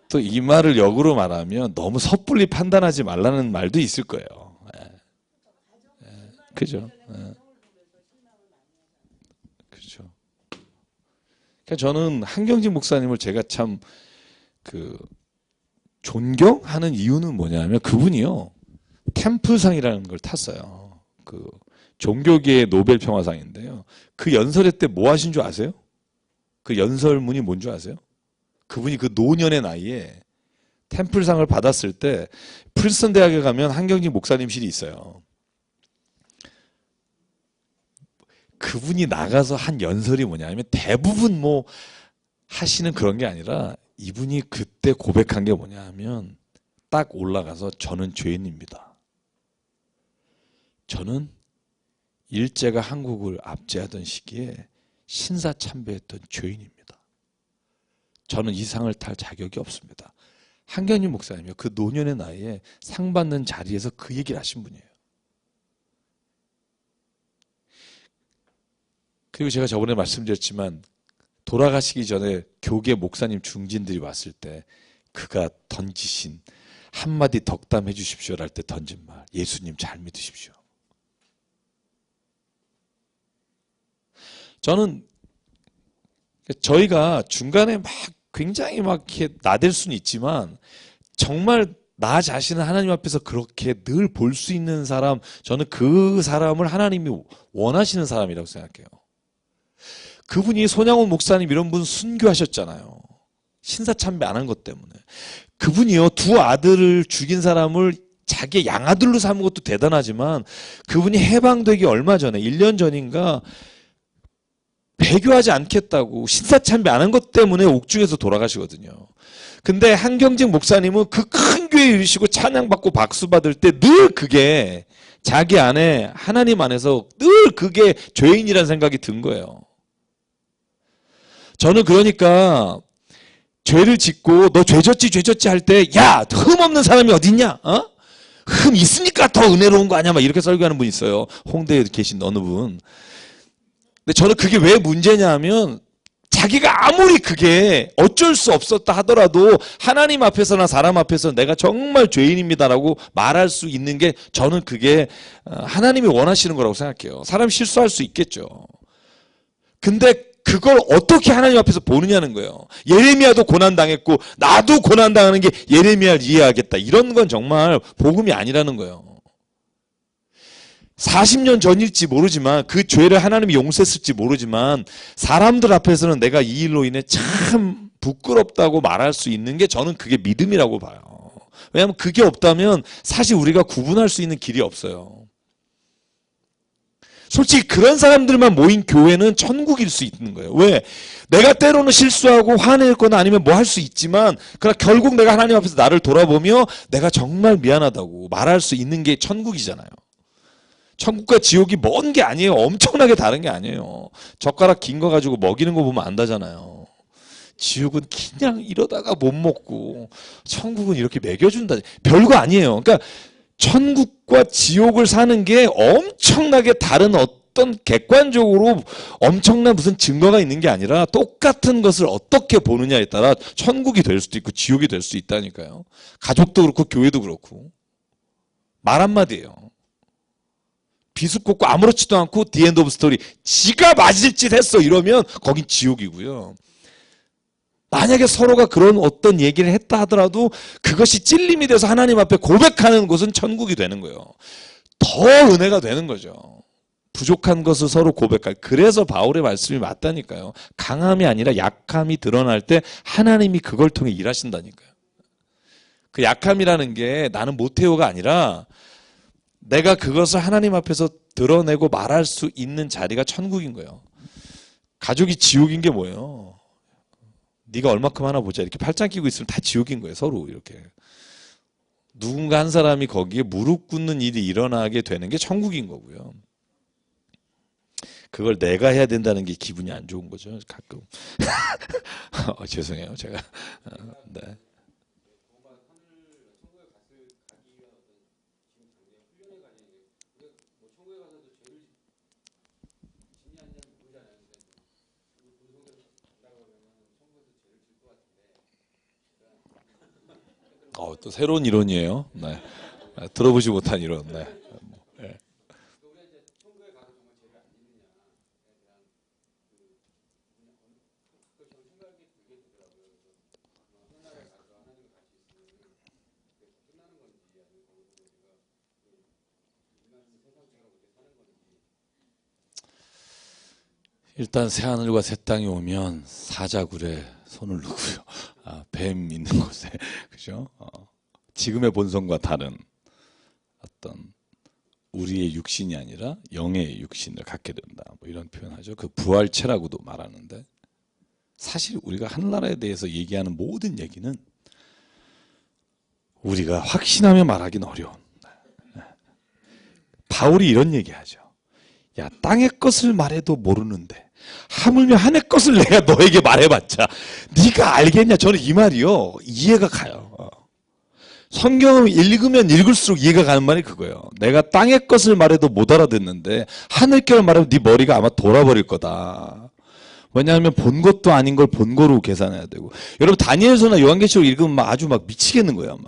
또 이 말을 역으로 말하면 너무 섣불리 판단하지 말라는 말도 있을 거예요. 그죠? 그렇죠. 그러니까 저는 한경진 목사님을 제가 참 존경하는 이유는 뭐냐면 그분이요 템플상이라는 걸 탔어요. 그 종교계의 노벨 평화상인데요. 그 연설회 때 뭐 하신 줄 아세요? 그 연설문이 뭔 줄 아세요? 그분이 그 노년의 나이에 템플상을 받았을 때 프린스턴 대학에 가면 한경진 목사님실이 있어요. 그분이 나가서 한 연설이 뭐냐면 대부분 뭐 하시는 그런 게 아니라 이분이 그때 고백한 게 뭐냐 하면 딱 올라가서 저는 죄인입니다. 저는 일제가 한국을 압제하던 시기에 신사참배했던 죄인입니다. 저는 이 상을 탈 자격이 없습니다. 한경진 목사님이요. 그 노년의 나이에 상 받는 자리에서 그 얘기를 하신 분이에요. 그리고 제가 저번에 말씀드렸지만 돌아가시기 전에 교계 목사님 중진들이 왔을 때 그가 던지신 한마디 덕담해 주십시오랄 때 던진 말, 예수님 잘 믿으십시오. 저는 저희가 중간에 막 굉장히 막 이렇게 나댈 수는 있지만 정말 나 자신을 하나님 앞에서 그렇게 늘 볼 수 있는 사람, 저는 그 사람을 하나님이 원하시는 사람이라고 생각해요. 그분이 손양훈 목사님 이런 분 순교하셨잖아요. 신사참배 안 한 것 때문에. 그분이요 2 아들을 죽인 사람을 자기의 양아들로 삼은 것도 대단하지만 그분이 해방되기 얼마 전에 1년 전인가 배교하지 않겠다고 신사참배 안 한 것 때문에 옥중에서 돌아가시거든요. 근데 한경직 목사님은 그 큰 교회 이루시고 찬양받고 박수 받을 때 늘 그게 자기 안에 하나님 안에서 늘 그게 죄인이라는 생각이 든 거예요. 저는 그러니까 죄를 짓고 너 죄졌지 할 때 야, 흠 없는 사람이 어딨냐? 흠 있으니까 더 은혜로운 거 아니야? 막 이렇게 설교하는 분 있어요. 홍대에 계신 어느 분. 근데 저는 그게 왜 문제냐 하면 자기가 아무리 그게 어쩔 수 없었다 하더라도 하나님 앞에서나 사람 앞에서 내가 정말 죄인입니다라고 말할 수 있는 게 저는 그게 하나님이 원하시는 거라고 생각해요. 사람이 실수할 수 있겠죠. 근데 그걸 어떻게 하나님 앞에서 보느냐는 거예요. 예레미야도 고난당했고 나도 고난당하는 게 예레미야를 이해하겠다. 이런 건 정말 복음이 아니라는 거예요. 40년 전일지 모르지만 그 죄를 하나님이 용서했을지 모르지만 사람들 앞에서는 내가 이 일로 인해 참 부끄럽다고 말할 수 있는 게 저는 그게 믿음이라고 봐요. 왜냐하면 그게 없다면 사실 우리가 구분할 수 있는 길이 없어요. 솔직히 그런 사람들만 모인 교회는 천국일 수 있는 거예요. 왜? 내가 때로는 실수하고 화내거나 아니면 뭐 할 수 있지만 그러나 결국 내가 하나님 앞에서 나를 돌아보며 내가 정말 미안하다고 말할 수 있는 게 천국이잖아요. 천국과 지옥이 먼 게 아니에요. 엄청나게 다른 게 아니에요. 젓가락 긴 거 가지고 먹이는 거 보면 안다잖아요. 지옥은 그냥 이러다가 못 먹고 천국은 이렇게 먹여준다. 별거 아니에요. 그러니까 천국과 지옥을 사는 게 엄청나게 다른 어떤 객관적으로 엄청난 무슨 증거가 있는 게 아니라 똑같은 것을 어떻게 보느냐에 따라 천국이 될 수도 있고 지옥이 될 수 있다니까요. 가족도 그렇고 교회도 그렇고. 말 한마디예요. 비수꽂고 아무렇지도 않고 디 엔드 오브 스토리. 지가 맞을 짓 했어 이러면 거긴 지옥이고요. 만약에 서로가 그런 어떤 얘기를 했다 하더라도 그것이 찔림이 돼서 하나님 앞에 고백하는 곳은 천국이 되는 거예요. 더 은혜가 되는 거죠. 부족한 것을 서로 고백할. 그래서 바울의 말씀이 맞다니까요. 강함이 아니라 약함이 드러날 때 하나님이 그걸 통해 일하신다니까요. 그 약함이라는 게 나는 못해요가 아니라 내가 그것을 하나님 앞에서 드러내고 말할 수 있는 자리가 천국인 거예요. 가족이 지옥인 게 뭐예요? 네가 얼마큼 하나 보자 이렇게 팔짱 끼고 있으면 다 지옥인 거예요. 서로 이렇게. 누군가 한 사람이 거기에 무릎 꿇는 일이 일어나게 되는 게 천국인 거고요. 그걸 내가 해야 된다는 게 기분이 안 좋은 거죠. 가끔. 죄송해요. 제가. 네. 또 새로운 이론이에요. 네. 들어보지 못한 이론. 네. 네. 일단 새하늘과 새 땅이 오면 사자굴에 손을 놓고요. 뱀 있는 곳에, 그죠? 지금의 본성과 다른 어떤 우리의 육신이 아니라 영의 육신을 갖게 된다. 뭐 이런 표현하죠. 그 부활체라고도 말하는데 사실 우리가 하늘나라에 대해서 얘기하는 모든 얘기는 우리가 확신하며 말하기는 어려운. 바울이 이런 얘기하죠. 야, 땅의 것을 말해도 모르는데 하물며 하늘 것을 내가 너에게 말해봤자 네가 알겠냐? 저는 이 말이요. 이해가 가요. 성경을 읽으면 읽을수록 이해가 가는 말이 그거예요. 내가 땅의 것을 말해도 못 알아듣는데 하늘 것을 말하면 네 머리가 아마 돌아버릴 거다. 왜냐하면 본 것도 아닌 걸 본 거로 계산해야 되고. 여러분 다니엘서나 요한계시록 읽으면 아주 미치겠는 거예요.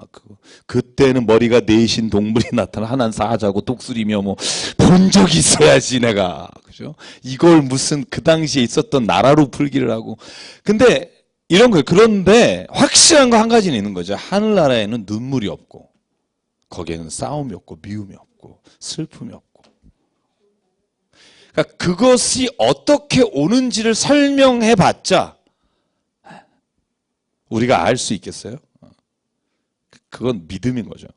그때는 머리가 넷인 동물이 나타나 하나는 사자고 독수리며 뭐 본 적이 있어야지 내가. 그죠? 이걸 무슨 그 당시에 있었던 나라로 풀기를 하고. 근데 이런 거예요. 그런데 확실한 거 한 가지는 있는 거죠. 하늘나라에는 눈물이 없고 거기에는 싸움이 없고 미움이 없고 슬픔이 없고. 그러니까 그것이 어떻게 오는지를 설명해봤자 우리가 알 수 있겠어요? 그건 믿음인 거죠.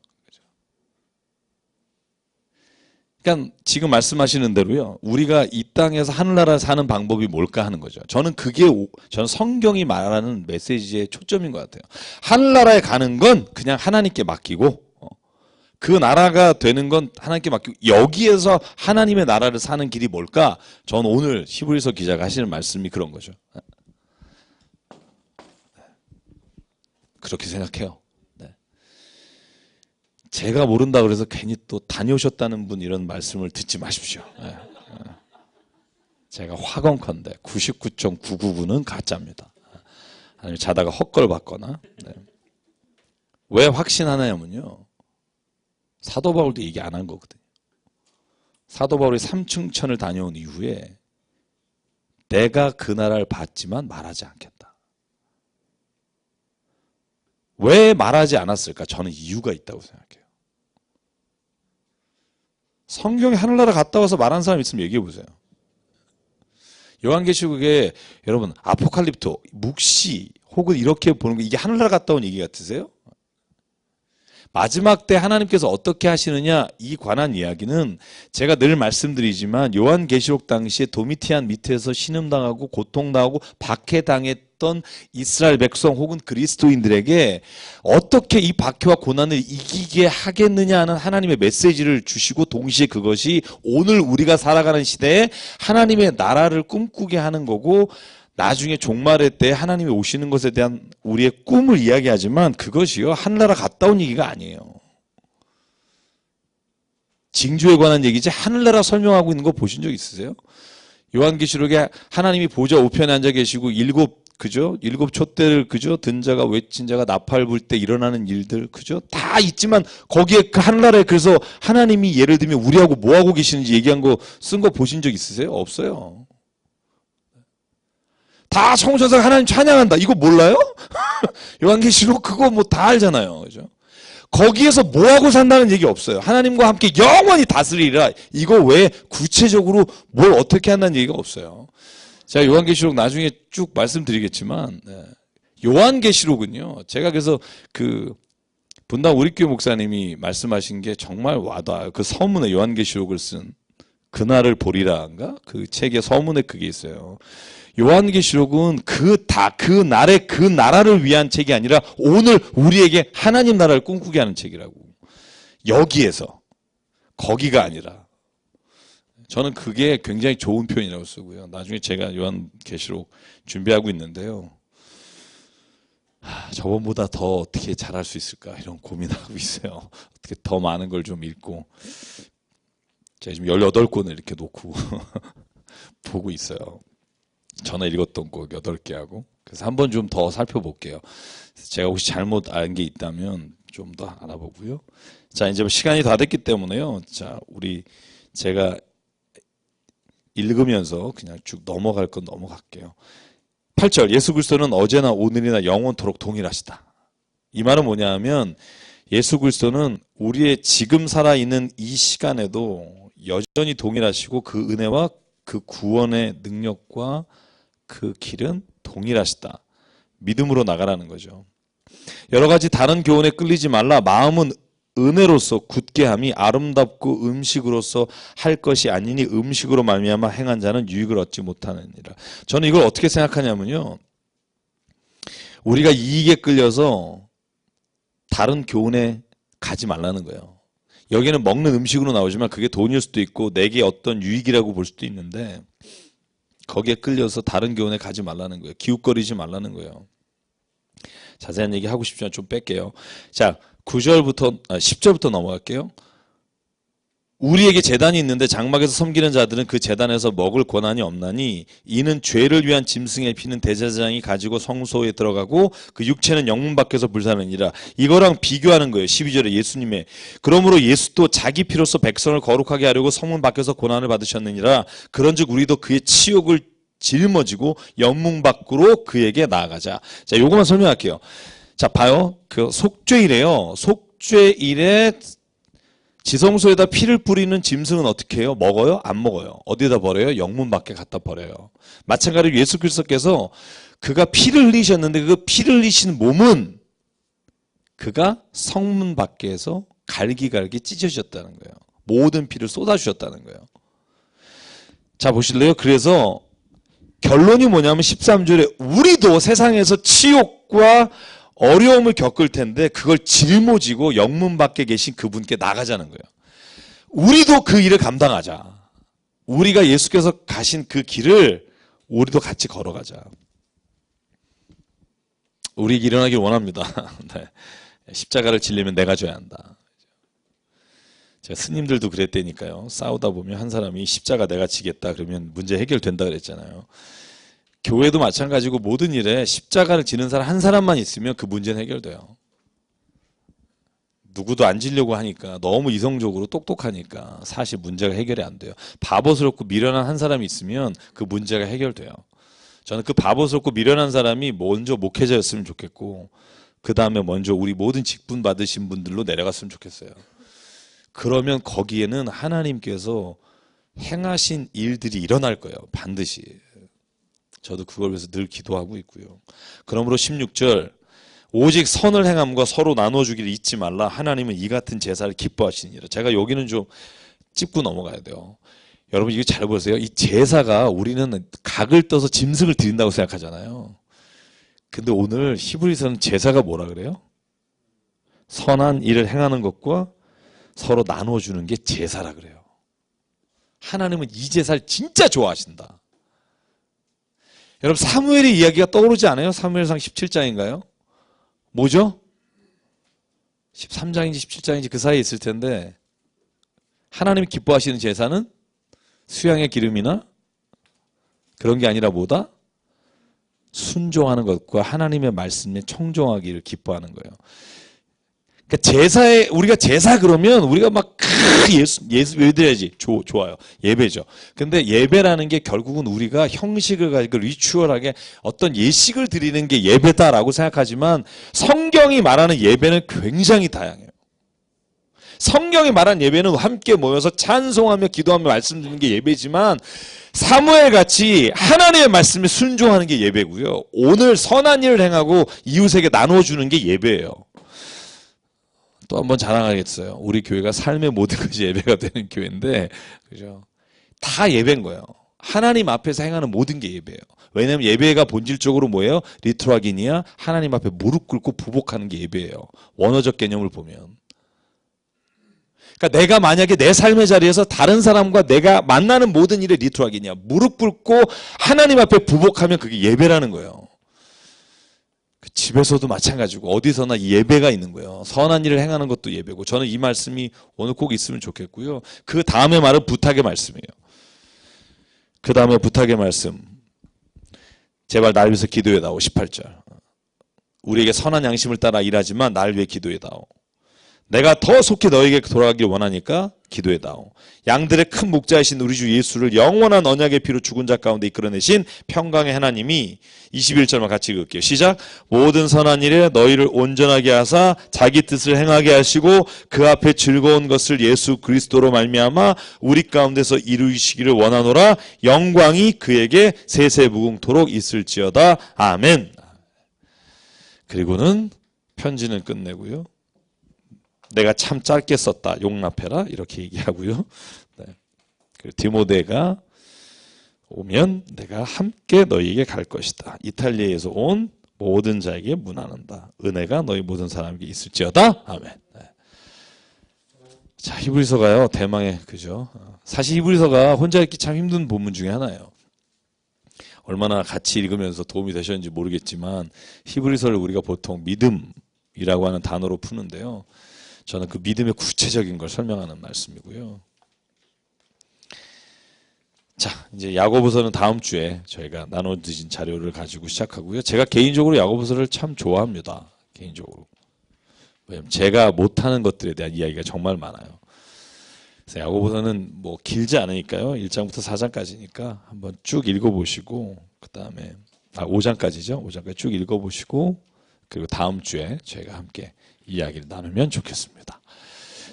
그러니까 지금 말씀하시는 대로요. 우리가 이 땅에서 하늘나라 사는 방법이 뭘까 하는 거죠. 저는 성경이 말하는 메시지의 초점인 것 같아요. 하늘나라에 가는 건 그냥 하나님께 맡기고 그 나라가 되는 건 하나님께 맡기고 여기에서 하나님의 나라를 사는 길이 뭘까? 저는 오늘 히브리서 기자가 하시는 말씀이 그런 거죠. 그렇게 생각해요. 제가 모른다 그래서 괜히 또 다녀오셨다는 분 이런 말씀을 듣지 마십시오. 제가 확언컨대 99.999는 가짜입니다. 아니면 자다가 헛걸 봤거나. 왜 확신하냐면요. 사도 바울도 얘기 안 한 거거든요. 사도 바울이 삼층천을 다녀온 이후에 내가 그 나라를 봤지만 말하지 않겠다. 왜 말하지 않았을까? 저는 이유가 있다고 생각해요. 성경에 하늘나라 갔다 와서 말한 사람 있으면 얘기해 보세요. 요한계시록에 여러분 아포칼립토, 묵시 혹은 이렇게 보는 거 이게 하늘나라 갔다 온 얘기 같으세요? 마지막 때 하나님께서 어떻게 하시느냐 이 관한 이야기는 제가 늘 말씀드리지만 요한계시록 당시에 도미티안 밑에서 신음당하고 고통당하고 박해당했던 이스라엘 백성 혹은 그리스도인들에게 어떻게 이 박해와 고난을 이기게 하겠느냐 하는 하나님의 메시지를 주시고 동시에 그것이 오늘 우리가 살아가는 시대에 하나님의 나라를 꿈꾸게 하는 거고 나중에 종말의 때 하나님이 오시는 것에 대한 우리의 꿈을 이야기하지만 그것이요 하늘나라 갔다 온 얘기가 아니에요. 징조에 관한 얘기지 하늘나라 설명하고 있는 거 보신 적 있으세요? 요한계시록에 하나님이 보좌 우편에 앉아 계시고 일곱 촛대를 든 자가 외친 자가 나팔 불 때 일어나는 일들 다 있지만 거기에 그 하늘나라에 그래서 하나님이 예를 들면 우리하고 뭐 하고 계시는지 얘기한 거 쓴 거 보신 적 있으세요? 없어요. 다 성천사가 하나님 찬양한다. 이거 몰라요? 요한계시록 그거 뭐 다 알잖아요. 그죠? 거기에서 뭐 하고 산다는 얘기 없어요. 하나님과 함께 영원히 다스리라. 이거 왜 구체적으로 뭘 어떻게 한다는 얘기가 없어요. 제가 요한계시록 나중에 쭉 말씀드리겠지만 요한계시록은요. 제가 그래서 그 분당 우리교회 목사님이 말씀하신 게 정말 와닿아요. 그 서문에 요한계시록을 쓴 그날을 보리라인가? 그 책에 서문에 그게 있어요. 요한계시록은 그 날의 그 나라를 위한 책이 아니라 오늘 우리에게 하나님 나라를 꿈꾸게 하는 책이라고. 여기에서 거기가 아니라. 저는 그게 굉장히 좋은 표현이라고 쓰고요. 나중에 제가 요한계시록 준비하고 있는데요. 저번보다 더 어떻게 잘할 수 있을까 이런 고민하고 있어요. 어떻게 더 많은 걸 좀 읽고. 제가 지금 18권을 이렇게 놓고 보고 있어요. 전에 읽었던 거 8개 하고. 그래서 한번 좀 더 살펴볼게요. 제가 혹시 잘못 알 게 있다면 좀 더 알아보고요. 자, 이제 시간이 다 됐기 때문에요. 자, 제가 읽으면서 그냥 쭉 넘어갈 건 넘어갈게요. 8절 예수 그리스도는 어제나 오늘이나 영원토록 동일하시다. 이 말은 뭐냐 하면 예수 그리스도는 우리의 지금 살아있는 이 시간에도 여전히 동일하시고 그 은혜와 그 구원의 능력과 그 길은 동일하시다. 믿음으로 나가라는 거죠. 여러 가지 다른 교훈에 끌리지 말라. 마음은 은혜로서 굳게 함이 아름답고 음식으로서 할 것이 아니니 음식으로 말미암아 행한 자는 유익을 얻지 못하느니라. 저는 이걸 어떻게 생각하냐면요. 우리가 이익에 끌려서 다른 교훈에 가지 말라는 거예요. 여기는 먹는 음식으로 나오지만 그게 돈일 수도 있고 내게 어떤 유익이라고 볼 수도 있는데 거기에 끌려서 다른 교훈에 가지 말라는 거예요. 기웃거리지 말라는 거예요. 자세한 얘기 하고 싶지만 좀 뺄게요. 자, 10절부터 넘어갈게요. 우리에게 제단이 있는데 장막에서 섬기는 자들은 그 제단에서 먹을 권한이 없나니 이는 죄를 위한 짐승의 피는 대제사장이 가지고 성소에 들어가고 그 육체는 영문 밖에서 불사르니라. 이거랑 비교하는 거예요. 12절에 예수님의 그러므로 예수도 자기 피로서 백성을 거룩하게 하려고 성문 밖에서 고난을 받으셨느니라. 그런즉 우리도 그의 치욕을 짊어지고 영문 밖으로 그에게 나아가자. 자, 요거만 설명할게요. 자, 봐요. 그 속죄일에요. 속죄일에 지성소에다 피를 뿌리는 짐승은 어떻게 해요? 먹어요? 안 먹어요. 어디에다 버려요? 영문 밖에 갖다 버려요. 마찬가지로 예수 그리스도께서 그가 피를 흘리셨는데 그 피를 흘리신 몸은 그가 성문 밖에서 갈기갈기 찢어주셨다는 거예요. 모든 피를 쏟아주셨다는 거예요. 자, 보실래요? 그래서 결론이 뭐냐면 13절에 우리도 세상에서 치욕과 어려움을 겪을 텐데 그걸 짊어지고 영문 밖에 계신 그분께 나가자는 거예요. 우리도 그 일을 감당하자. 우리가 예수께서 가신 그 길을 우리도 같이 걸어가자. 우리 일어나길 원합니다. 네. 십자가를 지려면 내가 져야 한다. 제가 스님들도 그랬다니까요. 싸우다 보면 한 사람이 십자가 내가 지겠다 그러면 문제 해결된다 그랬잖아요. 교회도 마찬가지고 모든 일에 십자가를 지는 사람 한 사람만 있으면 그 문제는 해결돼요. 누구도 안 지려고 하니까 너무 이성적으로 똑똑하니까 사실 문제가 해결이 안 돼요. 바보스럽고 미련한 한 사람이 있으면 그 문제가 해결돼요. 저는 그 바보스럽고 미련한 사람이 먼저 목회자였으면 좋겠고 그 다음에 먼저 우리 모든 직분 받으신 분들로 내려갔으면 좋겠어요. 그러면 거기에는 하나님께서 행하신 일들이 일어날 거예요. 반드시. 저도 그걸 위해서 늘 기도하고 있고요. 그러므로 16절 오직 선을 행함과 서로 나눠주기를 잊지 말라. 하나님은 이 같은 제사를 기뻐하시니라. 제가 여기는 좀 짚고 넘어가야 돼요. 여러분 이거 잘 보세요. 이 제사가 우리는 각을 떠서 짐승을 드린다고 생각하잖아요. 근데 오늘 히브리서는 제사가 뭐라 그래요? 선한 일을 행하는 것과 서로 나눠주는 게 제사라 그래요. 하나님은 이 제사를 진짜 좋아하신다. 여러분 사무엘의 이야기가 떠오르지 않아요? 사무엘상 17장인가요? 뭐죠? 13장인지 17장인지 그 사이에 있을 텐데 하나님이 기뻐하시는 제사는 수양의 기름이나 그런 게 아니라 뭐다? 순종하는 것과 하나님의 말씀에 청종하기를 기뻐하는 거예요. 그러니까 우리가 제사 그러면 우리가 막 예수 왜 드려야지? 좋아요. 예배죠. 근데 예배라는 게 결국은 우리가 형식을 가지고 리추얼하게 어떤 예식을 드리는 게 예배다라고 생각하지만 성경이 말하는 예배는 굉장히 다양해요. 성경이 말한 예배는 함께 모여서 찬송하며 기도하며 말씀 듣는 게 예배지만 사무엘같이 하나님의 말씀에 순종하는 게 예배고요. 오늘 선한 일을 행하고 이웃에게 나눠주는 게 예배예요. 또 한 번 자랑하겠어요. 우리 교회가 삶의 모든 것이 예배가 되는 교회인데, 그죠? 다 예배인 거예요. 하나님 앞에서 행하는 모든 게 예배예요. 왜냐하면 예배가 본질적으로 뭐예요? 리트라기니아 하나님 앞에 무릎 꿇고 부복하는 게 예배예요. 원어적 개념을 보면. 그러니까 내가 만약에 내 삶의 자리에서 다른 사람과 내가 만나는 모든 일에 리트라기니아 무릎 꿇고 하나님 앞에 부복하면 그게 예배라는 거예요. 집에서도 마찬가지고 어디서나 이 예배가 있는 거예요. 선한 일을 행하는 것도 예배고 저는 이 말씀이 오늘 꼭 있으면 좋겠고요. 그 다음에 말은 부탁의 말씀이에요. 그 다음에 부탁의 말씀. 제발 날 위해서 기도해 다오. 18절. 우리에게 선한 양심을 따라 일하지만 날 위해 기도해 다오. 내가 더 속히 너에게 돌아가길 원하니까 기도해 다오. 양들의 큰 목자이신 우리 주 예수를 영원한 언약의 피로 죽은 자 가운데 이끌어내신 평강의 하나님이 21절만 같이 읽을게요. 시작. 모든 선한 일에 너희를 온전하게 하사 자기 뜻을 행하게 하시고 그 앞에 즐거운 것을 예수 그리스도로 말미암아 우리 가운데서 이루시기를 원하노라. 영광이 그에게 세세무궁토록 있을지어다. 아멘. 그리고는 편지는 끝내고요. 내가 참 짧게 썼다. 용납해라. 이렇게 얘기하고요. 네. 디모데가 오면 내가 함께 너희에게 갈 것이다. 이탈리아에서 온 모든 자에게 문안한다. 은혜가 너희 모든 사람에게 있을지어다. 아멘. 네. 자, 히브리서가요. 대망의 그죠. 사실 히브리서가 혼자 읽기 참 힘든 본문 중에 하나예요. 얼마나 같이 읽으면서 도움이 되셨는지 모르겠지만 히브리서를 우리가 보통 믿음이라고 하는 단어로 푸는데요. 저는 그 믿음의 구체적인 걸 설명하는 말씀이고요. 자, 이제 야고보서는 다음 주에 저희가 나눠드린 자료를 가지고 시작하고요. 제가 개인적으로 야고보서를 참 좋아합니다. 개인적으로. 왜냐면 제가 못하는 것들에 대한 이야기가 정말 많아요. 그래서 야고보서는 뭐 길지 않으니까요. 1장부터 4장까지니까 한번 쭉 읽어보시고 그 다음에 5장까지죠. 5장까지 쭉 읽어보시고 그리고 다음 주에 저희가 함께 이야기를 나누면 좋겠습니다.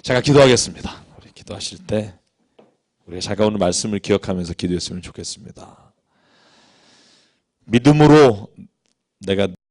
제가 기도하겠습니다. 우리 기도하실 때 우리가 잠깐 오늘 말씀을 기억하면서 기도했으면 좋겠습니다. 믿음으로 내가